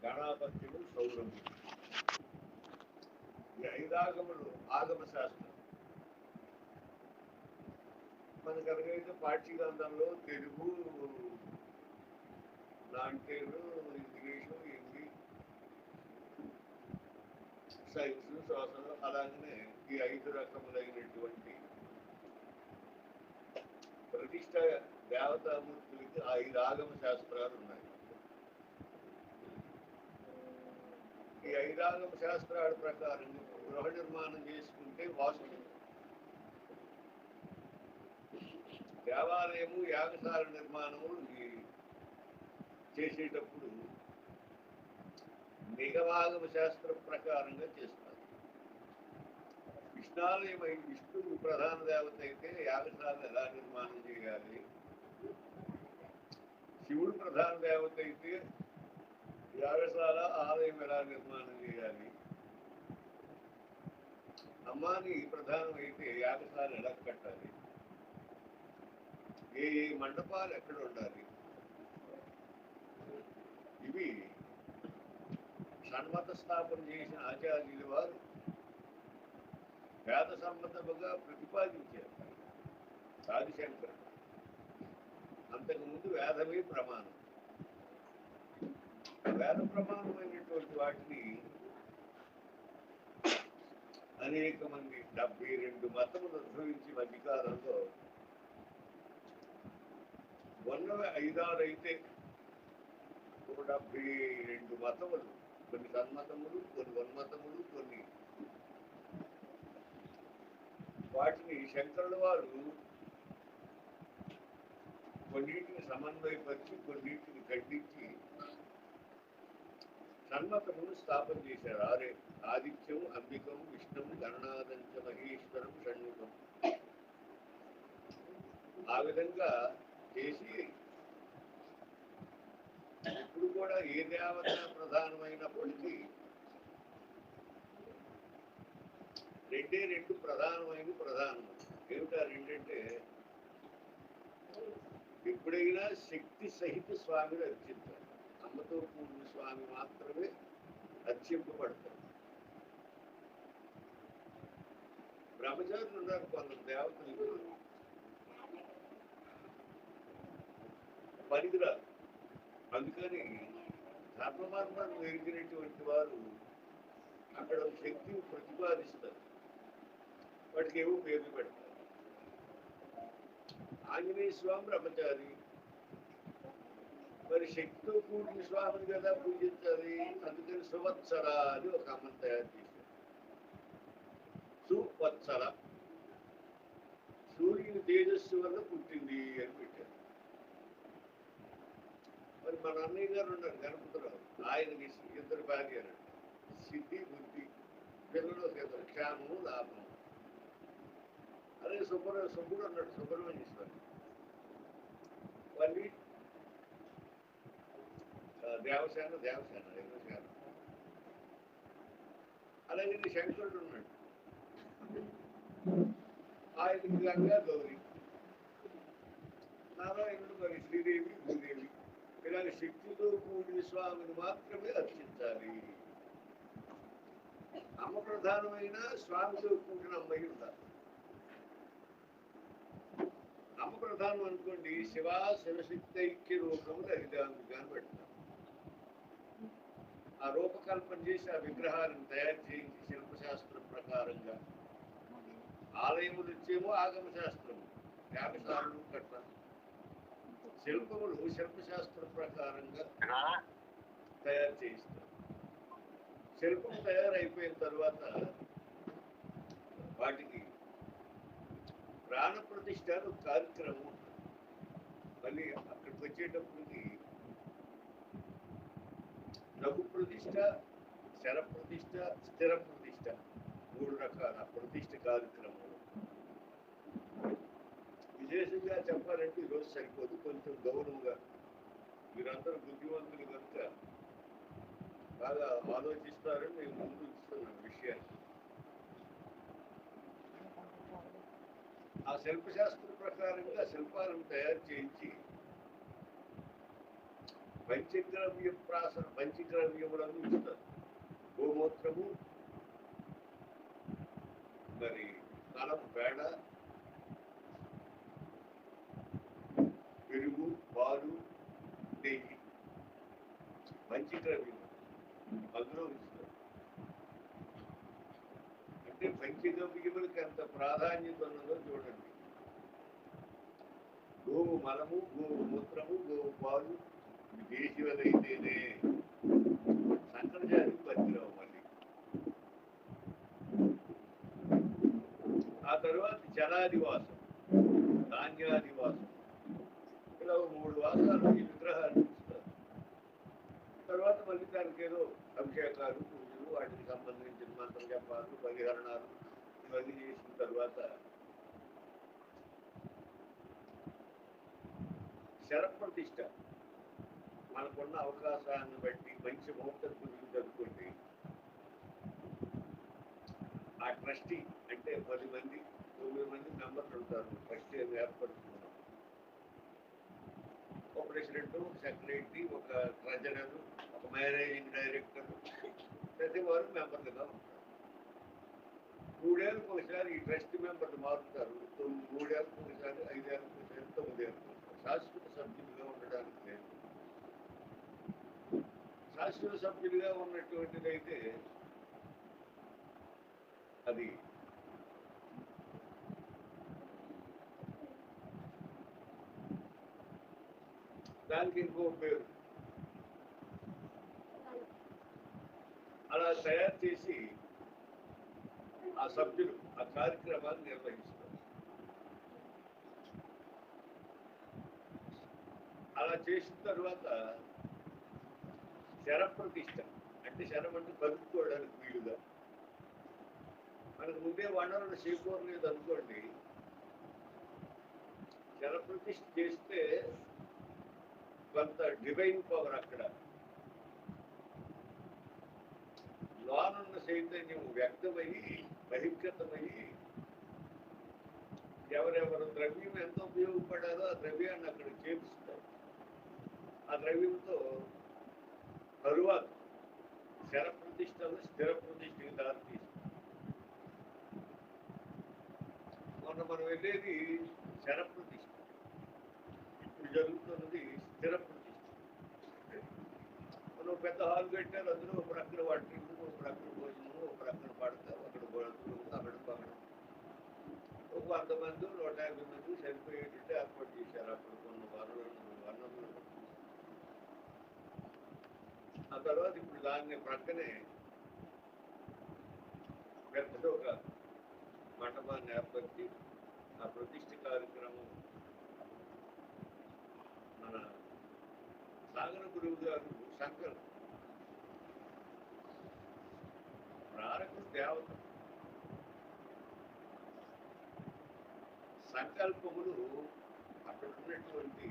గణాపత్యుడు, సౌరభుడు, ఈ ఐదాగములు ఆగమ శాస్త్రం. మనకు అలాగైతే పాఠ్యగ్రంథంలో తెలుగు, నాట్యాలు, ఇంగ్లీషు, హిందీ, సైన్స్, శ్వాసలు, అలాగనే ఈ 5 రకములైనటువంటి ప్రతిష్ట దేవతామూర్తులకి 5 ఆగమ శాస్త్రాలు ఉన్నాయి. ఈ 5 ఆగమ శాస్త్రాల ప్రకారం గృహ నిర్మాణం చేసుకుంటే వాస్తు, దేవాలయము, యాగశాల నిర్మాణము చేసేటప్పుడు నిగమాగమ శాస్త్ర ప్రకారంగా చేస్తారు. విష్ణాలయం విష్ణువు ప్రధాన దేవత అయితే యాగశాల ఎలా నిర్మాణం చేయాలి, శివుడు ప్రధాన దేవత అయితే యాగశాల ఆలయం ఎలా నిర్మాణం చేయాలి, అమ్మాని ప్రధానమైతే యాగశాల ఎలా కట్టాలి, ఏ ఏ మండపాలు ఎక్కడ ఉండాలి, ఇవి షణ్మత స్థాపన చేసిన ఆచార్యుల వారు వేద సమ్మతముగా ప్రతిపాదించారు. ఆదిశంకరుడు అంతకుముందు వేదమే ప్రమాణం. వేద ప్రమాణమైనటువంటి వాటిని అనేక మంది 72 మతములు ఉద్భవించి మధ్యకాలంలో ఉన్నవి 5-6 అయితే 72 మతములు, కొన్ని సన్మతములు, కొన్ని వన్మతములు, కొన్ని వాటిని శంకరుల వారు కొన్నిటిని సమన్వయపరిచి కొన్నిటిని ఖండించి సన్మతమును స్థాపన చేశారు. 6 ఆదిత్యం, అంబికం, విష్ణుం, గణనాథంచ మహేశ్వరం, షణ్ముఖం. ఆ విధంగా చేసి ఇప్పుడు కూడా ఏ దేవత ప్రధానమైనప్పటికీ 2 ప్రధానమైన ప్రధానం. ఏమిటా 2 అంటే, ఎప్పుడైనా శక్తి సహిత స్వామిని అర్చించాలి. అమ్మతో కూడిన స్వామి మాత్రమే అర్చింపబడతారు. బ్రహ్మచారులు ఉన్నారు కొందరు దేవతలు, పనికిరాదు. అందుకని ధర్మమార్గాన్ని ఎరిగినటువంటి వారు అక్కడ శక్తిని ప్రతిపాదిస్తారు, వాటికి ఏవో పేర్లు పెడతారు. ఆంజనేయ స్వామి బ్రహ్మచారి, మరి శక్తితో కూడిన స్వామిని కదా పూజించాలి. అందుకని సువత్సర అని ఒక అమ్మని తయారు చేశారు. సువత్సర, సూర్యుని తేజస్సు వల్ల పుట్టింది అని పెట్టారు. మరి మన అన్నయ్య గారు ఉన్నారు గణపతిరావు, ఆయనకి 2 భార్యలు, సిద్ధి, బుద్ధి, పిల్లలు 2, క్షేమము, లాభము. అదే సుబ్బుడు అన్నాడు, సుబ్రహ్మణ్య స్వామి, వాళ్ళు దేవసేన, దేవసేన. అలాగే శంకరుడు ఉన్నాడు, ఆయనకి గంగా, గౌరీ. నారాయణుడు మరి శ్రీదేవి, భూదేవి. ఇలాగ శక్తితో కూడిన స్వామిని మాత్రమే అర్చించాలి. అమ్మ ప్రధానమైన స్వామితో కూడిన అమ్మాయి ఉండాలి. అమ్మ ప్రధానం అనుకోండి, శివశక్తి ఐక్య రూపము హరిదాంతిగాని పెడతారు. ఆ రూపకల్పన చేసి ఆ విగ్రహాలను తయారు చేయించి శిల్పశాస్త్రం ప్రకారంగా, ఆలయములు వచ్చేమో ఆగమ శాస్త్రము, యాగశాలలు కట్టాలి. శిల్పములు శిల్పశాస్త్ర ప్రకారంగా తయారు చేయిస్తారు. శిల్పం తయారైపోయిన తర్వాత వాటికి ప్రాణ ప్రతిష్ఠ ఒక కార్యక్రమం. మళ్ళీ అక్కడికి వచ్చేటప్పటికి లఘు ప్రతిష్ఠ, శర ప్రతిష్ఠ, స్థిర ప్రతిష్ఠ, 3 రకాల ప్రతిష్ఠ కార్యక్రమాలు. విశేషంగా చెప్పాలంటే ఈరోజు సరిపోదు, కొంచెం గౌరవంగా. మీరందరూ బుద్ధివంతులు కనుక బాగా ఆలోచిస్తారని నేను ముందు ఇస్తున్నాను విషయాన్ని. ఆ శిల్పశాస్త్ర ప్రకారంగా శిల్పాలను తయారు చేయించి పంచద్రవ్యములను ఇస్తారు. గోమూత్రము, మరి కలపు పేడ, పెరుగు, పాలు, నెయ్యి, పంచద్రవ్యం అందులో ఇస్తారు. అంటే పంచద్రవ్యములకి ఎంత ప్రాధాన్యత ఉన్నదో చూడండి. గోవు మలము, గోవు మూత్రము, గోవు పాలు దేశీయులైతేనే సంకర జాతికి పనికిరావు. మళ్ళీ ఆ తర్వాత జలాదివాసం, ధాన్యాదివాసం, ఇలా 3 వాసాలు ఈ విగ్రహాలు ఇస్తారు. తర్వాత మళ్ళీ దానికి ఏదో అభిషేకాలు, పూజలు, వాటికి సంబంధించిన మంత్ర జపాలు, పరిహరణాలు ఇవన్నీ చేసిన తర్వాత శరప్రతిష్ఠ. మనకున్న అవకాశాన్ని బట్టి మంచి ముహూర్తం జరుపుకోండి. ఆ ట్రస్టీ అంటే 10 మంది 9 మంది మెంబర్లు ఉంటారు. ట్రస్టీ అని ఏర్పడుతున్నాం. ఒక ప్రెసిడెంట్, సెక్రటరీ, ఒక ట్రెజరర్, ఒక మేనేజింగ్ డైరెక్టర్, ప్రతి వారు మెంబర్లుగా ఉంటారు. 3 ఏళ్ళకు ఒకసారి ఈ ట్రస్ట్ మెంబర్లు మారుతారు. 3 ఏళ్ళకు ఒకసారి, 5 ఏళ్ళకు ఒకసారి, 9 ఏళ్ళకు ఒకసారి. శాశ్వత సభ్యులుగా ఉండడానికి లేదు. శాశ్వత సభ్యులుగా ఉన్నటువంటిదైతే అది దానికి ఇంకో పేరు. అలా తయారు చేసి ఆ సభ్యులు ఆ కార్యక్రమాన్ని నిర్వహిస్తారు. అలా చేసిన తర్వాత శరప్రతిష్ఠ అంటే శరం అంటే కలుపుకోవడానికి వీలుగా. మనకు ముందే వనరులు చేకూరలేదు అనుకోండి, శరప్రతిష్ఠ చేస్తే కొంత డివైన్ పవర్ అక్కడ లోనున్న చైతన్యం వ్యక్తమయ్యి బహిర్గతమయ్యి ఎవరెవరు ద్రవ్యం ఎంత ఉపయోగపడాలో ఆ ద్రవ్యాన్ని అక్కడ చేరుస్తారు. ఆ ద్రవ్యంతో తరువాత శరప్రతిష్టలు స్థిర ప్రతిష్టకి దారితీస్తుంది. మొన్న మనం వెళ్ళేది శరప్రతిష్ఠ, ఇప్పుడు జరుగుతున్నది స్థిర ప్రతిష్ఠ. మనం పెద్ద హాల్ కట్టారు, అందులో ఒక ప్రక్కన వాటింగ్, ఒక ప్రక్కన భోజనం, ఒక ప్రక్కన పడతారు, అక్కడ బడుతులు, అక్కడ పగడం, ఒక 100 మంది 150 మంది సరిపోయేటట్టు ఏర్పాటు చేశారు. అప్పుడు కొన్ని వనరులు. ఆ తర్వాత ఇప్పుడు దాన్ని ప్రక్కనే పెద్ద ఒక మండపాన్ని ఏర్పరిచి ఆ ప్రతిష్ఠ కార్యక్రమం మన సాగర గురువు గారు శంకర్ ప్రారకుడు దేవత. సంకల్పములు అక్కడ ఉన్నటువంటి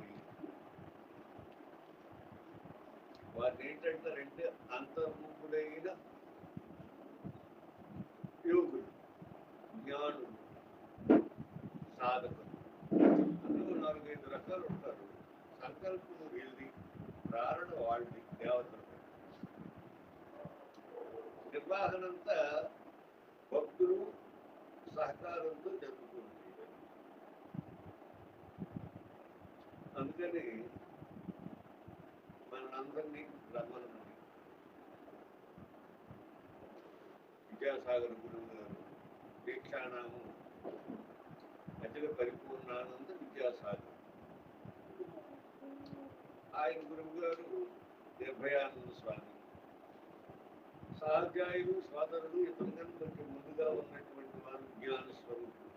వారిని ఏంటంటారంటే అంతర్ముఖుడైన యోగులు, జ్ఞానులు, సాధకులు. అందులో 4-5 రకాలు ఉంటారు. సంకల్పము వీళ్ళది, ప్రారణ వాళ్ళది, దేవతలు. నిర్వహణంతా భక్తులు సహకారంతో జరుగుతుంది. అందుకని మనందరినీ రమ్మనండి. విద్యాసాగర్ గురువు గారు దీక్షానామం అచల పరిపూర్ణానంద విద్యాసాగర్. ఆయన గురువు గారు నిర్భయానంద స్వామి. సహజాయులు సోదరులు ఇతరులను కొంచెం ముందుగా ఉన్నటువంటి వారు జ్ఞాన స్వరూపులు.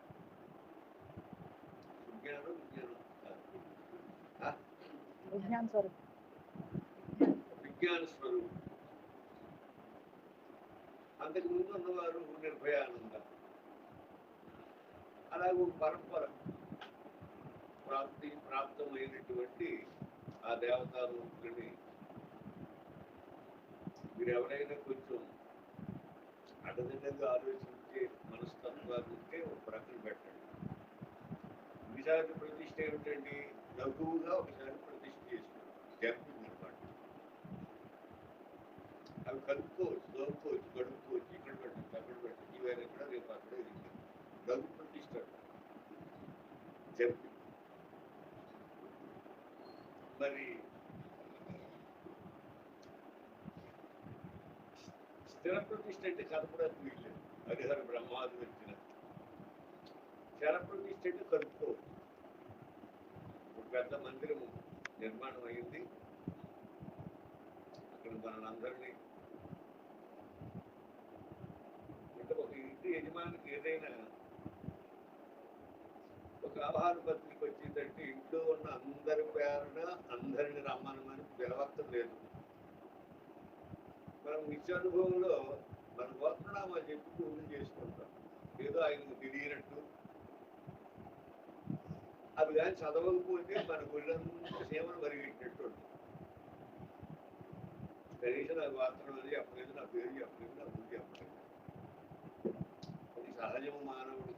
విజ్ఞాన స్వరూపులు. అంతకు ముందు ఉన్నవారు నిర్భయానంద. అలాగే పరంపర ప్రాప్తమైనటువంటి ఆ దేవతారూపులని మీరు ఎవరైనా కొంచెం అడ్డదిడ్డంగా ఆలోచించే మనస్తత్వాలు ఉంటే ఒక ప్రక్కన పెట్టండి. విశాఖ ప్రతిష్ట ఏమిటండి? లఘువుగా ఒకసారి ప్రతిష్ట చేసుకుంటాం. జంపింగ్ అనమాట. అవి కలుపుకోవచ్చు, దోపుకోవచ్చు, కడుక్కోవచ్చు, ఇక్కడ పెట్టచ్చు, అక్కడ పెట్టచ్చు, ఇవన్నీ కూడా రేపు అక్కడే డబ్బు ప్రతిష్టాడు చెప్పి. మరి స్థిర ప్రతిష్ట అంటే కలపడానికి వీల్లేదు, హరిహర బ్రహ్మాది వచ్చిన స్థిర ప్రతిష్ట అంటే కలుపుకోవచ్చు. ఒక పెద్ద మందిరము నిర్మాణం అయింది, అక్కడ మనందరినీ అంటే ఒక ఇంటి యజమానికి ఏదైనా ఒక ఆహార పత్రిక వచ్చిందంటే ఇంట్లో ఉన్న అందరి పేరున అందరిని రమ్మనమని పిలవక్కర్లేదు. మనం నిత్యానుభవంలో మన గోత్రనామా చెప్పి పూజలు చేసుకుంటాం, ఏదో ఆయనకు తెలియనట్టు. అవి కానీ చదవకపోతే మన గుళ్ళంతా సేవలు పరిగెట్టినట్టు. కనీసం నా గోత్రం అని చెప్పలేదు, నా పేరు చెప్పలేదు, నా పూజ చెప్పలేదు. అది సహజము మానవుడు.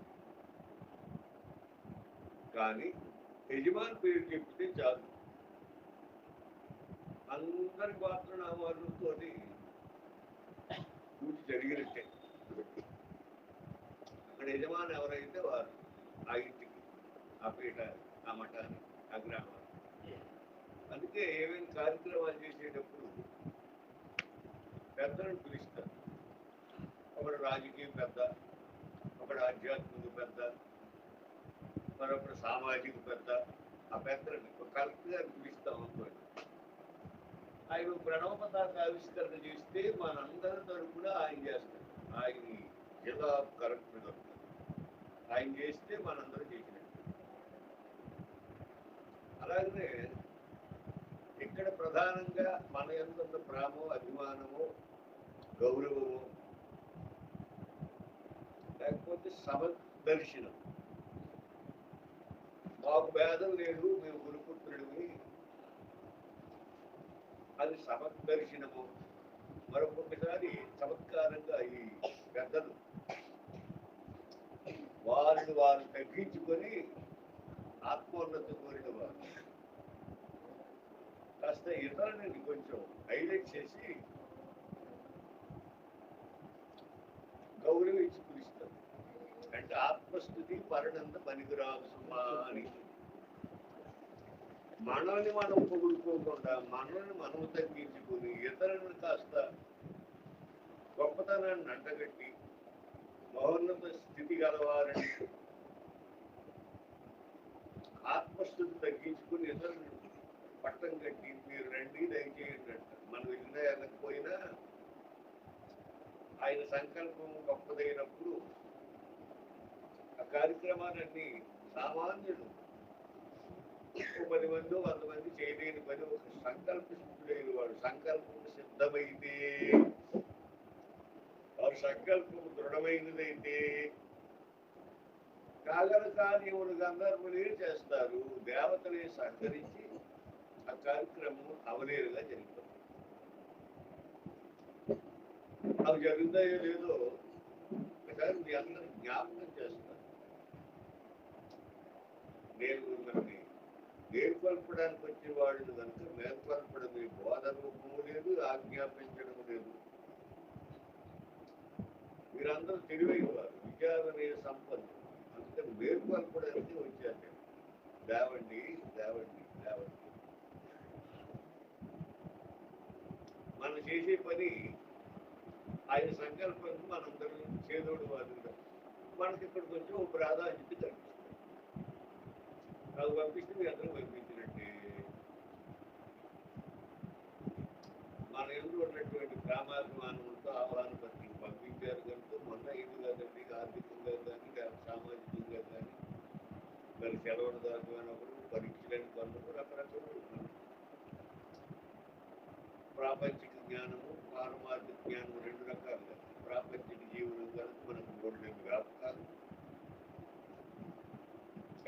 కానీ యజమాని పేరు చెప్తే చాలు, అందరి గోత్రనామాలతో పూజ జరిగినట్టే. అక్కడ యజమాని ఎవరైతే వారు ఆ ఇంటికి, ఆ పీఠ, ఆ మఠాన్ని, ఆ గ్రామాన్ని. అందుకే ఏమేమి కార్యక్రమాలు చేసేటప్పుడు పెద్దలను పిలుస్తారు. ఒకడు రాజకీయ పెద్ద, ఒకడు ఆధ్యాత్మిక పెద్ద, మరొకడు సామాజిక పెద్ద. ఆ పెద్దలని ఒక కలెక్టర్ గారిని పిలుస్తాం అనుకోండి, ఆయన ప్రణవ పతాక ఆవిష్కరణ చేస్తే మనందరి తరపున ఆయన చేస్తారు. ఆయన జిల్లా కలెక్టర్ దొరుకుతారు, ఆయన చేస్తే మనందరూ చేసినట్టు. అలాగనే ఇక్కడ ప్రధానంగా మన ఎంత ప్రేమో, అభిమానమో, గౌరవము, లేకపోతే సమదర్శనం. మాకు భేదం లేదు, మేము గురుపుత్రుడిని, అది సమదర్శనము. మరొకసారి చమత్కారంగా ఈ పెద్దలు వారిని వారు తగ్గించుకొని ఆత్మోన్నత కోరిన వారు కాస్త ఇతరులని కొంచెం హైలైట్ చేసి గౌరవించి పిలుస్తారు. అంటే ఆత్మస్థుతి పరిణంత పనికిరావు సుమా అని. మనల్ని మనం పొగుడుకోకుండా మనల్ని మనం తగ్గించుకుని ఇతరులను కాస్త గొప్పతనాన్ని అంటగట్టి మహోన్నత స్థితి గలవారని ఆత్మస్థుతి తగ్గించుకుని ఇతరులను పట్టం కట్టి మీరు రండి దయచేయండి అంటారు. మనం వెళ్ళినా వెళ్ళకపోయినా ఆయన సంకల్పం గొప్పదైనప్పుడు ఆ కార్యక్రమాలన్నీ సామాన్యులు 10 మంది 100 మంది చేయలేని పని ఒక సంకల్ప సిద్ధుడైన వాడు, సంకల్పం సిద్ధమైతే, వారి సంకల్పం దృఢమైనదైతే కాగల కార్యములు గంధర్వులే చేస్తారు, దేవతలే సహకరించి ఆ కార్యక్రమం అవలేరుగా జరిగిపోతుంది. అవి జరుగుతాయో లేదో ఒకసారి మీ అందరూ జ్ఞాపకం చేస్తారు. నేను మిమ్మల్ని మేల్కొల్పడానికి వచ్చే వాళ్ళు కనుక మేల్కొల్పడం బోధ రూపము లేదు, ఆజ్ఞాపించడం లేదు. మీరందరూ తెలివైన వారు, విద్యాలయ సంపన్నులు, అందుకని మేల్కొల్పడానికి వచ్చారు. నేను దేవండి దేవండి దేవండి. మనం చేసే పని ఆయన సంకల్పం మనందరం చేదోడు వాదుగా మనకి ఇక్కడ కొంచెం ప్రాధాన్యత కనిపిస్తుంది. నాకు పంపిస్తే మీ అందరూ పంపించినట్టే. మన ఎదురు ఉన్నటువంటి గ్రామాభిమానంతో ఆహ్వాన పత్రిక పంపించారు కనుక మొన్న ఇది కదండి, ఆర్థికంగా కానీ సామాజికంగా కానీ మరి సెలవులు దానివ్వనప్పుడు పరీక్షలని కొన్నప్పుడు రకరకాల ప్రాపంచిక జ్ఞానము, పారమార్థిక జ్ఞానము రెండు రకాలుగా. ప్రాపంచిక జీవులు కనుక మనకు 3 వ్యాపకాలు.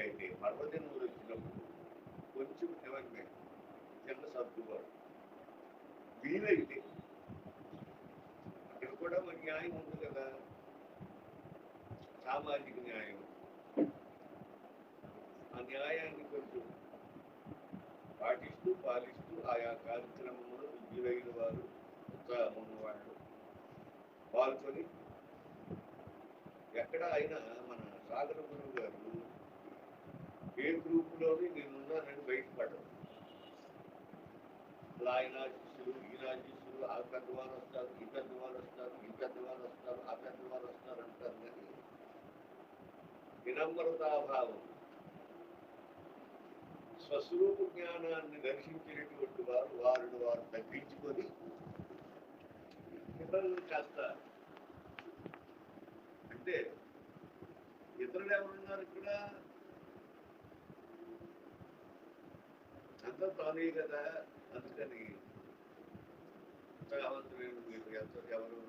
అయితే పర్వదినములు వచ్చినప్పుడు కొంచెం డెవలప్మెంట్, చిన్న సర్దుబాటు వీలైతే అక్కడ కూడా మన న్యాయం ఉంది కదా, సామాజిక న్యాయం. ఆ న్యాయాన్ని కొంచెం పాటిస్తూ పాలిస్తూ ఆయా కార్యక్రమంలో విద్యులైన వారు, ఉత్సాహం ఉన్నవాళ్ళు పాల్గొని ఎక్కడ అయినా మన సాగర గురువు గారు ఏ గ్రూపులోని నేనున్నానని బయటపడరు. అలా ఆయన శిష్యులు, ఈయన శిష్యులు, ఆ పెద్దవారు వస్తారు, ఈ పెద్దవారు వస్తారు, ఈ పెద్దవారు వస్తారు, ఆ పెద్దవారు వస్తారు అంటారు. కానీ వినమ్రతాభావం, స్వస్వరూప జ్ఞానాన్ని దర్శించినటువంటి వారు తగ్గించుకొని ఇతరులను కాస్త, అంటే ఇతరులు ఎవరున్నారు ఇక్కడ? అంతా తానే కదా. అందుకని ఉత్సాహవంతులైన మీరు ఎవరు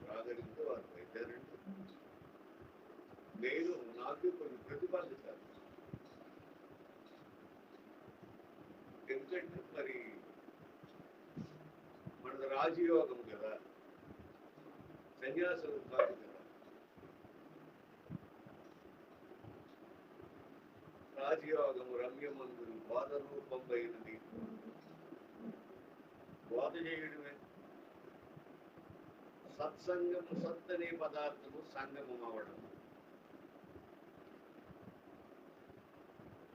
రాగలిగితే వారు పెట్టారండి. నేను నాకు కొన్ని ప్రతిపాదించాను. ఎందుకంటే మరి మనది రాజయోగం కదా, సన్యాసులు కాదు కదా. రాజయోగము రమ్యమందులు బోధ రూపమైనది. బోధ చేయడమే. సత్సంగము, సత్ అనే పదార్థము సంగమం అవడం.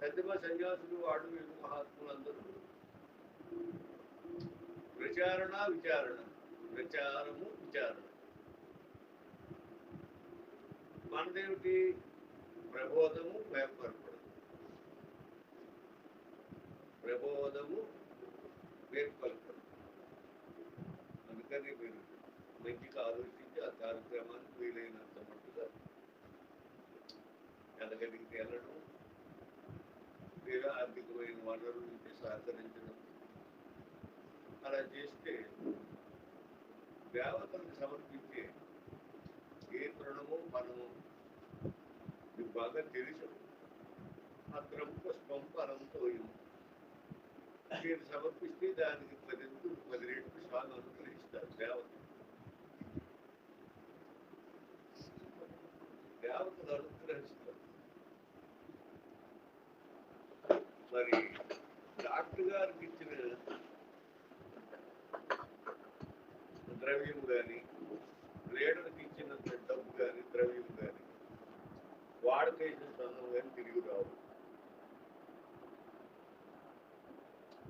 పెద్దమ సన్యాసులు, వాడు వీళ్ళు మహాత్ములందరూ ప్రచారణ విచారణ, ప్రచారము విచారణ. మనదేమిటి? ప్రబోధము పేర్కొనడం, ప్రబోధము పేర్కొనడం. అందుకని మీరు మంచిగా ఆలోచించి ఆ కార్యక్రమాన్ని వీలైనంత మట్టుగా ఎదగలిగితే వెళ్ళడం, లేదా ఆర్థికమైన వనరుల నుంచి సహకరించడం. అలా చేస్తే దేవతలకు సమర్పించే ఏ తృణము ఫలము మీకు బాగా తెలుసు. అత్రం పుష్పం ఫలంతో మీరు సమర్పిస్తే దానికి 10 రెట్లు స్వామి అనుగ్రహిస్తారు. దేవతలు అనుగ్రహిస్తారు. మరి డాక్టర్ గారికి ఇచ్చిన ద్రవ్యం కానీ, లీడర్కి ఇచ్చినంత డబ్బు కానీ, ద్రవ్యం కానీ, వాడకేసిన సందం కానీ తిరిగి రావు.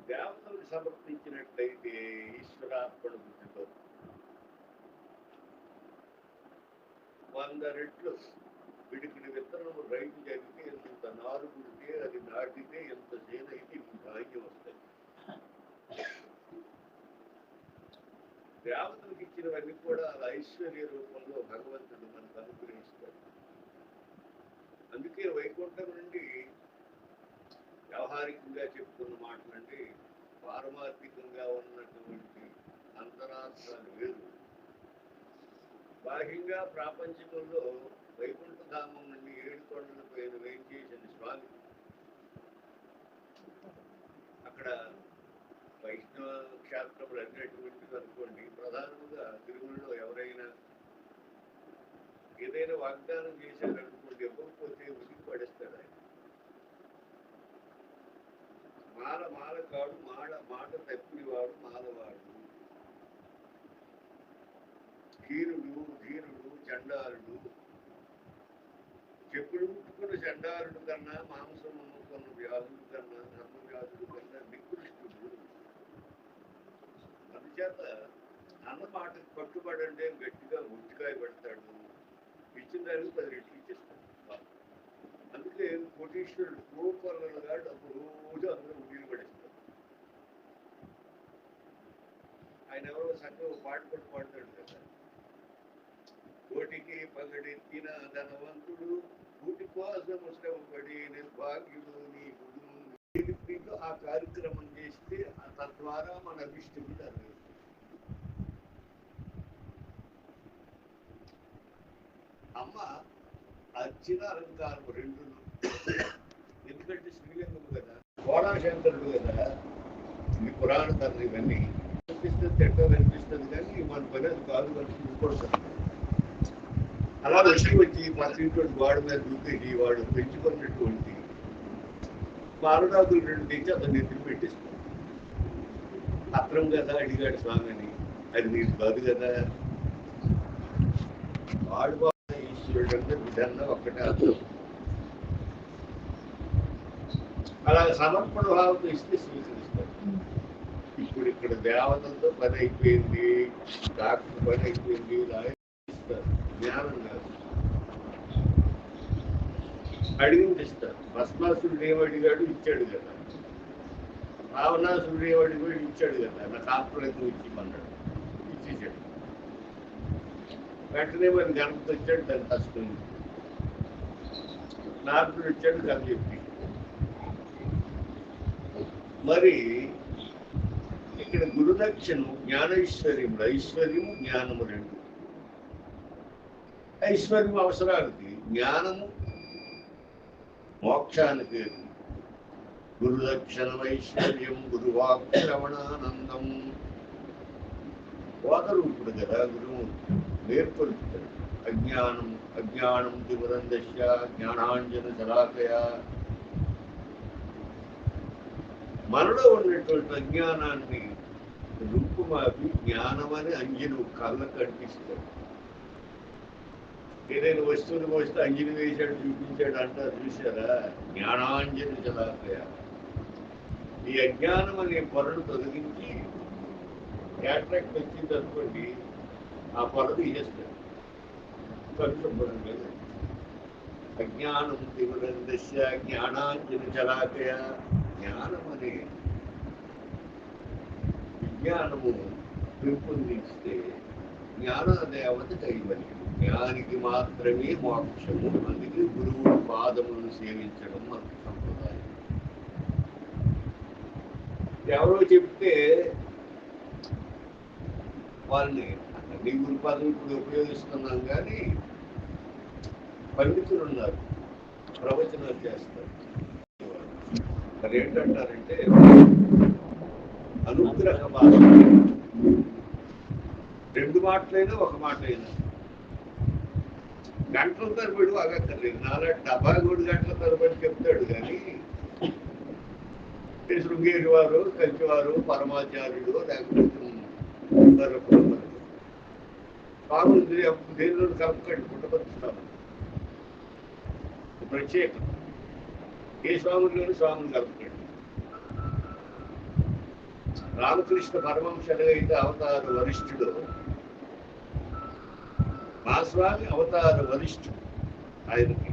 దేవతలకు సమర్పించినట్లయితే ఈశ్వరార్పణ బుద్ధితో 100 రెట్లు పిడికిడి విత్తనము రైతు జరిగితే ఎంత నారు పుడితే, అది నాటితే ఎంత చేనైతే ఇంత ధాన్యం వస్తాయి. దేవతలకు ఇచ్చినవన్నీ కూడా ఐశ్వర్య రూపంలో భగవంతుడు మనకు అనుగ్రహిస్తాడు. అందుకే వైకుంఠం నుండి వ్యవహారికంగా చెప్పుకున్న మాటలండి పారమార్థికంగా ఉన్నటువంటి అంతరార్థాలు వేరు. బాహ్యంగా ప్రాపంచికంలో వైకుంఠధామం నుండి 7 కొండల పైన వేయించేసిన స్వామి అక్కడ వైష్ణవ క్షేత్రములు అన్నటువంటిది అనుకోండి. ప్రధానంగా తిరుమలలో ఎవరైనా ఏదైనా వాగ్దానం చేశారనుకోండి, ఇవ్వకపోతే ఉనికి పడేస్తాడు ఆయన. మాల కాడు, మాట తప్పినవాడు మాలవాడు. ధీరుడు చండాలుడు. చెప్పులు ముట్టుకున్న చండాలుడు కన్నా, మాంసం అమ్ముకున్న వ్యాధుడు కన్నా, ధర్మవ్యాధుడు కన్నా నికృష్టుడు. అందుచేత అన్న మాటకు కట్టుబడంటే గట్టిగా ఉట్టికాయ పెడతాడు. ఇచ్చిన దానికి 10 రెట్లు ఇచ్చేస్తాడు. అందుకే కోటీశ్వరుడు కోపరులుగా డబ్బు రోజు అందరూ ఉడిలు పడేస్తారు. ఆయన ఎవరో చక్కగా పాట పాడతాడు కదా, కోటికి పగడెత్తిన ధనవంతుడు, కూటి కోసం శ్రమపడి నిర్భాగ్యుడు నీకు. ఆ కార్యక్రమం చేస్తే తద్వారా మన అభిష్టం జరగదు. అమ్మ అర్చిన అలంకారం 2. ఎందుకంటే శ్రీలింగం కదా, కోడాశంకరుడు కదా. ఇది పురాణ కథలు. ఇవన్నీ అనిపిస్తుంది, తిట్టలు అనిపిస్తుంది, కానీ మన పని అది కాదు. కనిపించుకోవడం అలా వచ్చి పత్రిక గోడ మీద దూకేసి వాడు పెంచుకున్నటువంటి పారడాకులు 2 తెచ్చి అతను నెత్తిని పెట్టేస్తాడు. అత్రం కదా అడిగాడు స్వామిని, అది నీకు కాదు కదా. వాడు ఈశ్వరుడు అంటే విధంగా ఒక్కటే అర్థం. అలా సమర్పణ భావంతో ఇస్తే స్వీకరిస్తారు. ఇప్పుడు ఇక్కడ దేవతలతో పని అయిపోయింది, డాక్టర్ పని అయిపోయింది, ఇస్తారు. జ్ఞానం కాదు, అడిగింది ఇస్తారు. భస్మాసురుడు ఏమడిగాడు, ఇచ్చాడు కదా. రావణాసురుడు ఏమడిగాడు, ఇచ్చాడు కదా. నా కాపులకు ఇచ్చిమన్నాడు, ఇచ్చేసాడు. వెంటనే మరి గణపతి వచ్చాడు, దాన్ని కష్టం. నారదుడు వచ్చాడు, దాన్ని చెప్పి. మరి ఇక్కడ గురుదక్షిణము జ్ఞానైశ్వర్యములు, ఐశ్వర్యము జ్ఞానము రెండు. ఐశ్వర్యం అవసరానికి, జ్ఞానము మోక్షానికి. గురుదక్షిణం ఐశ్వర్యం గురువాక్రవణానందం. బోధరూపుడు కదా గురువు, నేర్పరుస్తాడు. అజ్ఞానం తిమిరందస్య జ్ఞానాంజన శలాకయ. మనలో ఉన్నటువంటి అజ్ఞానాన్ని రూపుమాపి జ్ఞానమని అంజను కళ్ళ కనిపిస్తాడు. ఏదైనా వస్తువుని వస్తే అంజని వేశాడు, చూపించాడు అంటారు, చూసారా? జ్ఞానాంజన శలాకయ. ఈ అజ్ఞానం అనే పొరను తొలగించి క్యాట్రాక్ట్ వచ్చింది అనుకోండి, ఆ పొర తీసేస్తాడు. కనుక అజ్ఞానం తిమిరందస్య జ్ఞానాంజన శలాకయ. జ్ఞానం అనే విజ్ఞానము పెంపొందిస్తే జ్ఞానదేవత కైవల్యం. జ్ఞానికి మాత్రమే మోక్షము. అందుకే గురువు పాదములను సేవించడం మనకు సంప్రదాయం. ఎవరో చెప్తే వాళ్ళని అన్ని గురు పదవులు ఇప్పుడు ఉపయోగిస్తున్నాం, కానీ పండితులు ఉన్నారు, ప్రవచనాలు చేస్తారు. మరి ఏంటంటారంటే అనుగ్రహ భాష. రెండు మాటలైనా ఒక మాట అయినా గంటల తరబడి ఆగక్కర్లేదు. నాలా 73 గంటల తరబడి చెప్తాడు. కానీ శృంగేరి వారు, కంచివారు, పరమాచార్యుడు, లేకపోతే స్వాములు దేనిలో కలుపుకండి, పుట్టపరుస్తాము ప్రత్యేకం. ఏ స్వాముల్లోనూ స్వాములు కలుపుకండి. రామకృష్ణ పరమహంసలుగా అయితే అవతార వరిష్ఠుడు, మా స్వామి అవతార వరిష్ఠుడు. ఆయనకి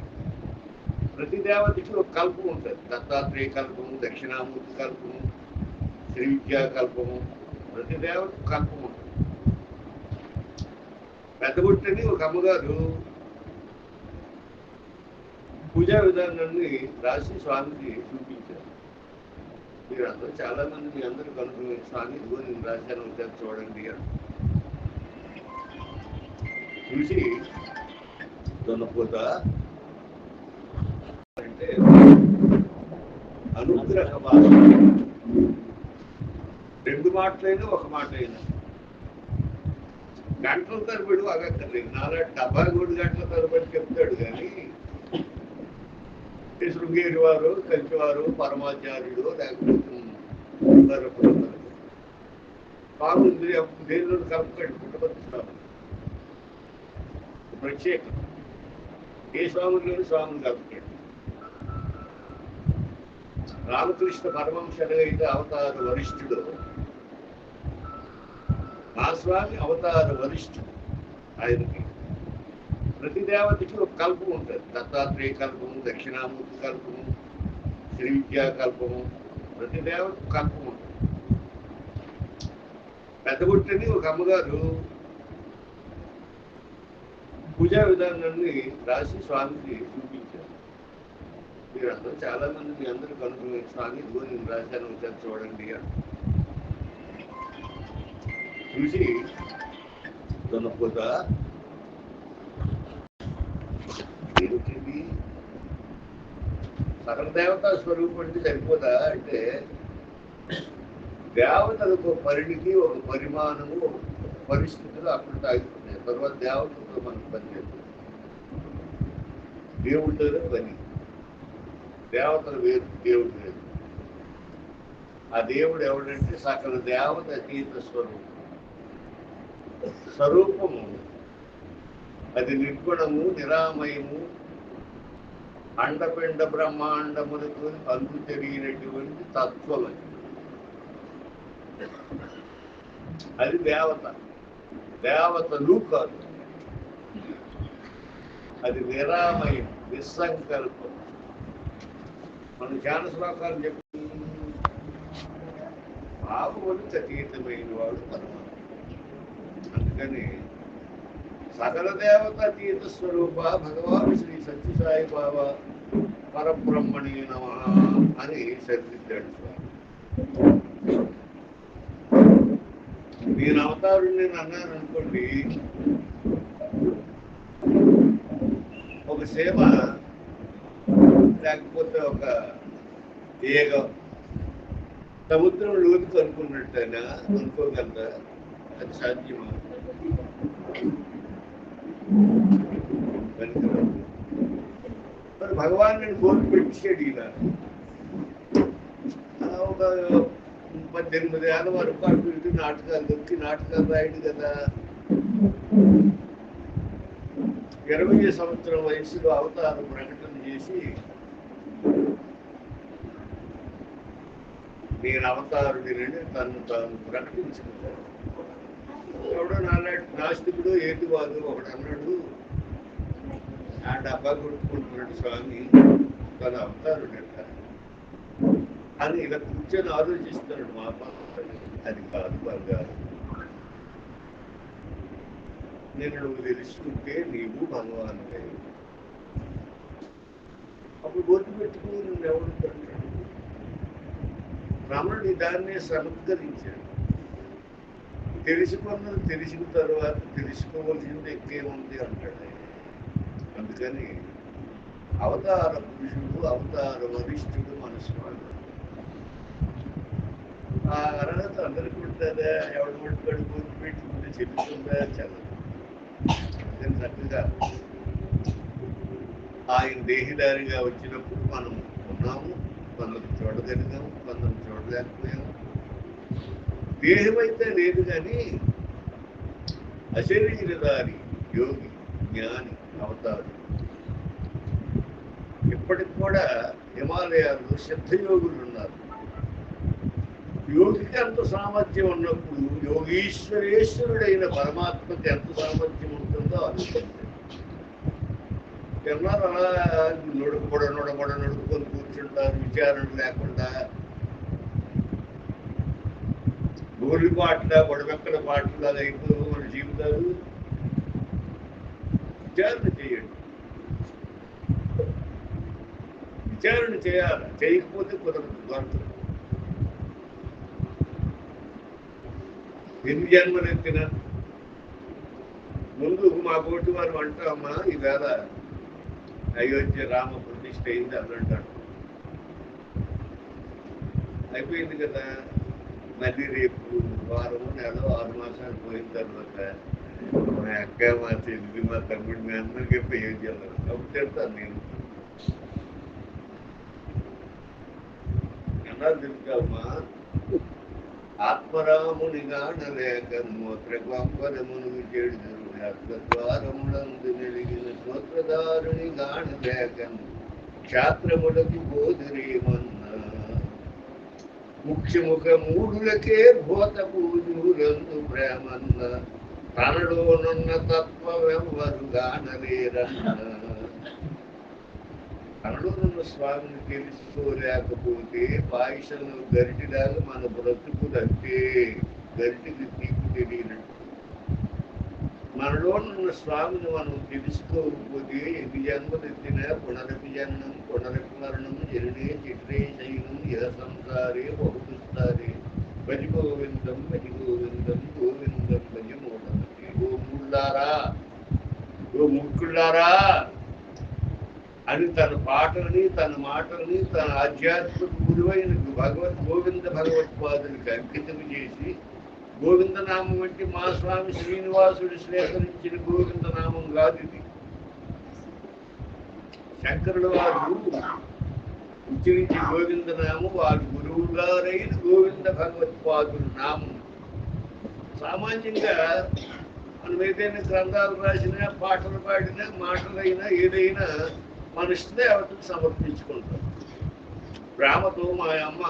ప్రతి దేవతకి ఒక కల్పం ఉంటుంది. దత్తాత్రేయ కల్పము, దక్షిణామూర్తి కల్పము, శ్రీ విద్యా కల్పము. ప్రతి దేవతకు కల్పం ఉంటుంది. పెద్దగుట్టని ఒక అమ్మగారు పూజా విధానాన్ని రాసి స్వామికి చూపించారు. మీరు అందరూ చాలా మంది, మీ అందరూ కనుగొని స్వామి ఇదిగో నేను రాశాను, వచ్చారు చూడండి అని చూసి దొన్నపోత అంటే అనుగ్రహ భాష. రెండు మాటలైనా ఒక మాట అయినా గంటల తరబడి ఆగక్కర్లేదు. నాలా 73 గంటల తరబడి చెప్తాడు. కానీ శృంగేరి వారు, కంచివారు, పరమాచార్యుడు, లేకపోతే స్వాములు దేనిలో కలుపుకండి, పుట్టపరుస్తాము ప్రత్యేకం. ఏ స్వాముల్లోనూ స్వాములు కలుపుకండి. రామకృష్ణ పరమహంసలుగా అయితే అవతార వరిష్ఠుడు, మా స్వామి అవతార వరిష్ఠుడు. ఆయనకి ప్రతి దేవతకి ఒక కల్పం ఉంటుంది. దత్తాత్రేయ కల్పము, దక్షిణామూర్తి కల్పము, శ్రీ విద్యా కల్పము. ప్రతి దేవతకు కల్పం ఉంటుంది. పెద్దగుట్టని ఒక అమ్మగారు పూజా విధానాన్ని రాసి స్వామికి చూపించారు. మీరు అందరూ చాలా మంది, మీ అందరూ కనుగొని స్వామి ఇదిగో నేను రాశాను, వచ్చారు చూడండి అని చూసి దొన్నపోత ఏమిటి సకల దేవతా స్వరూపం అంటే సరిపోతా అంటే దేవతలకు ఒక పరిణితి, ఒక పరిమాణము, ఒక పరిస్థితులు అక్కడ ఆగిపోతాయి. తర్వాత దేవతలతో మనకు పని చేస్తుంది. దేవుడితోనే పని. దేవతలు వేరు, దేవుడు వేరు. ఆ దేవుడు ఎవడంటే సకల దేవత అతీత స్వరూపం. స్వరూపము అది నిర్గుణము, నిరామయము, అండపిండ బ్రహ్మాండములకు అందు తెలియనటువంటి తత్వం. అది దేవత. దేవతలు కాదు, అది నిరామయం, నిస్సంకల్పం. మనం ధ్యాన శ్లోకాలు చెప్పి భావములకు అతీతమైన వాడు పరమాత్మ. అందుకని సకల దేవతాతీత స్వరూప భగవాన్ శ్రీ సత్యసాయి బాబా పరబ్రహ్మణి నమః అని సరిదిద్దాడు స్వామి. నేను అవతారుని నేను అన్నాను అనుకోండి, ఒక సేవ లేకపోతే ఒక ఏగ సముద్రం లోతుకు అనుకున్నట్టయినా అనుకోగలరా? అది సాధ్యమా? మరి భగవాన్ నేను కోరి పెట్టాడు. ఇలా ఒక 18 ఏళ్ళ వరకు అటు ఇటు నాటకాలు దొరికి నాటకాలు రాయడు కదా. 20వ సంవత్సరం వయసులో అవతారం ప్రకటన చేసి నేను అవతారుడినని తను తాను ప్రకటించుకుంటాడు. ఎవడో నాలాంటి నాస్తికుడు ఏతివాదు ఒకడు అన్నాడు, ఆ డబ్బా కొట్టుకుంటున్నాడు స్వామి, తన అవతారుడట అని ఇలా కూర్చొని ఆలోచిస్తున్నాడు. మా పక్కన అది కాదు బంగారు. నేను నువ్వు తెలుసుకుంటే నీవు భగవానుడే. అప్పుడు గొంతు పెట్టుకుని నువ్వు ఎవరు అంటాడు. రమణుడు దాన్నే సమర్థించాడు. తెలుసుకున్నది తెలిసిన తర్వాత తెలుసుకోవాల్సింది ఎక్కేముంది అంటాడు. అందుకని అవతార పురుషుడు, అవతార వరిష్ఠుడు మన స్వామి. ఆ అర్హత అందరికీ ఉంటుందా? ఎవడు పట్టుబడి గొంతు పెట్టుకుంటే చెప్తుందా? చదవదు. అందుకని చక్కగా ఆయన దేహిదారిగా వచ్చినప్పుడు మనం ఉన్నాము, కొందరు చూడగలిగాము, కొందరు చూడలేకపోయాము. దేహం అయితే లేదు కానీ అశరీరధారి యోగి, జ్ఞాని, అవతారం. ఇప్పటికి కూడా హిమాలయాల్లో సిద్ధయోగులు ఉన్నారు. యోగికి ఎంత సామర్థ్యం ఉన్నప్పుడు యోగీశ్వరేశ్వరుడైన పరమాత్మకి ఎంత సామర్థ్యం ఉంటుందో ఆలోచించండి. ఎవరు అలా నడుపుకొని కూర్చుంటారు, విచారణ లేకుండా. గోలి పాటలా, గొడవెక్కల పాటలా అయిపోయి మన జీవితాలు. విచారణ చేయండి, విచారణ చేయాలి. చేయకపోతే కుదరదు, దొరకదు. ఎన్ని జన్మలు ఎత్తినా ముందు మా పోటీ వారు అంటామా, ఈవేళ అయోధ్య రామ ప్రతిష్ఠ అయింది అని అంటాడు. అయిపోయింది కదా. మళ్ళీ రేపు వారము, నెల, 6 మాసాలు పోయిన తర్వాత మా అక్క, మా చెల్లి, మా తమ్ముడు, మీ అందరికీ అయోధ్య వెళ్ళాలి. అప్పుడు చెప్తాను నేను. అన్నారు తెలుసుకోమ్మా, ఆత్మరాముని గానలేక మూత్రకంపరమును చెడు ద్వారములందు నెలిగిన స్తోత్రదారుని గానలేక క్షాత్రములకు బోధురేమన్నా ముఖ్యముఖ మూడులకే భూత పూజులందు ప్రేమన్న తనలోనున్న తత్వమెవ్వరు గానలేరన్న. తనలోనున్న స్వామిని తెలుసుకోలేకపోతే పాయసంలో గరిటిలాగా మన బ్రతుకులంటే గరిటికి తీపి తెలియనట్టు. మనలోనున్న స్వామిని మనం తెలుసుకోకపోతే ఎన్ని జన్మలు ఎత్తినా పునరపి జననం పునరపి మరణం జరుడే చిట్రే శైనం ఇహ సంసారే బహుదుస్తారే. భజి గోవిందం భజి గోవిందం గోవిందం భజ మూఢమతి. ఓ మూళ్ళారా, ఓ ముక్కుళ్ళారా అని తన పాటల్ని, తన మాటల్ని, తన ఆధ్యాత్మిక గురువైన గోవింద భగవత్పాదునికి అంకితం చేసి, గోవిందనామం అంటే మా స్వామి శ్రీనివాసుడు స్వీకరించిన గోవిందనామం కాదు ఇది. శంకరుల వారు ఉచ్చరించి గోవిందనామం వారి గురువు గారైన గోవింద భగవత్పాదుల నామం. సామాన్యంగా మనం ఏదైనా గ్రంథాలు రాసినా, పాటలు పాడినా, మాటలైనా ఏదైనా మన ఇష్టదేవతకు సమర్పించుకుంటాం. ప్రేమతో మా అమ్మ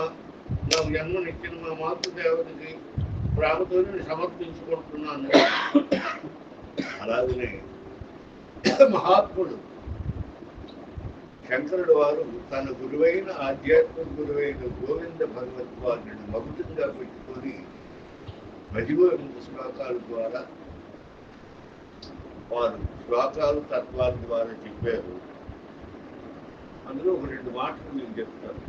నాకు జన్మనిచ్చిన మా మాతృదేవతకి ప్రేమతో నేను సమర్పించుకుంటున్నాను. అలాగనే మహాత్ముడు శంకరుడు వారు తన గురువైన ఆధ్యాత్మిక గురువైన గోవింద భగవత్పాదుని మగుటంగా పెట్టుకొని భజగోవింద శ్లోకాల ద్వారా వారు శ్లోకాలు తత్వాల ద్వారా చెప్పారు. అందులో ఒక 2 మాటలు మీకు చెప్తాను.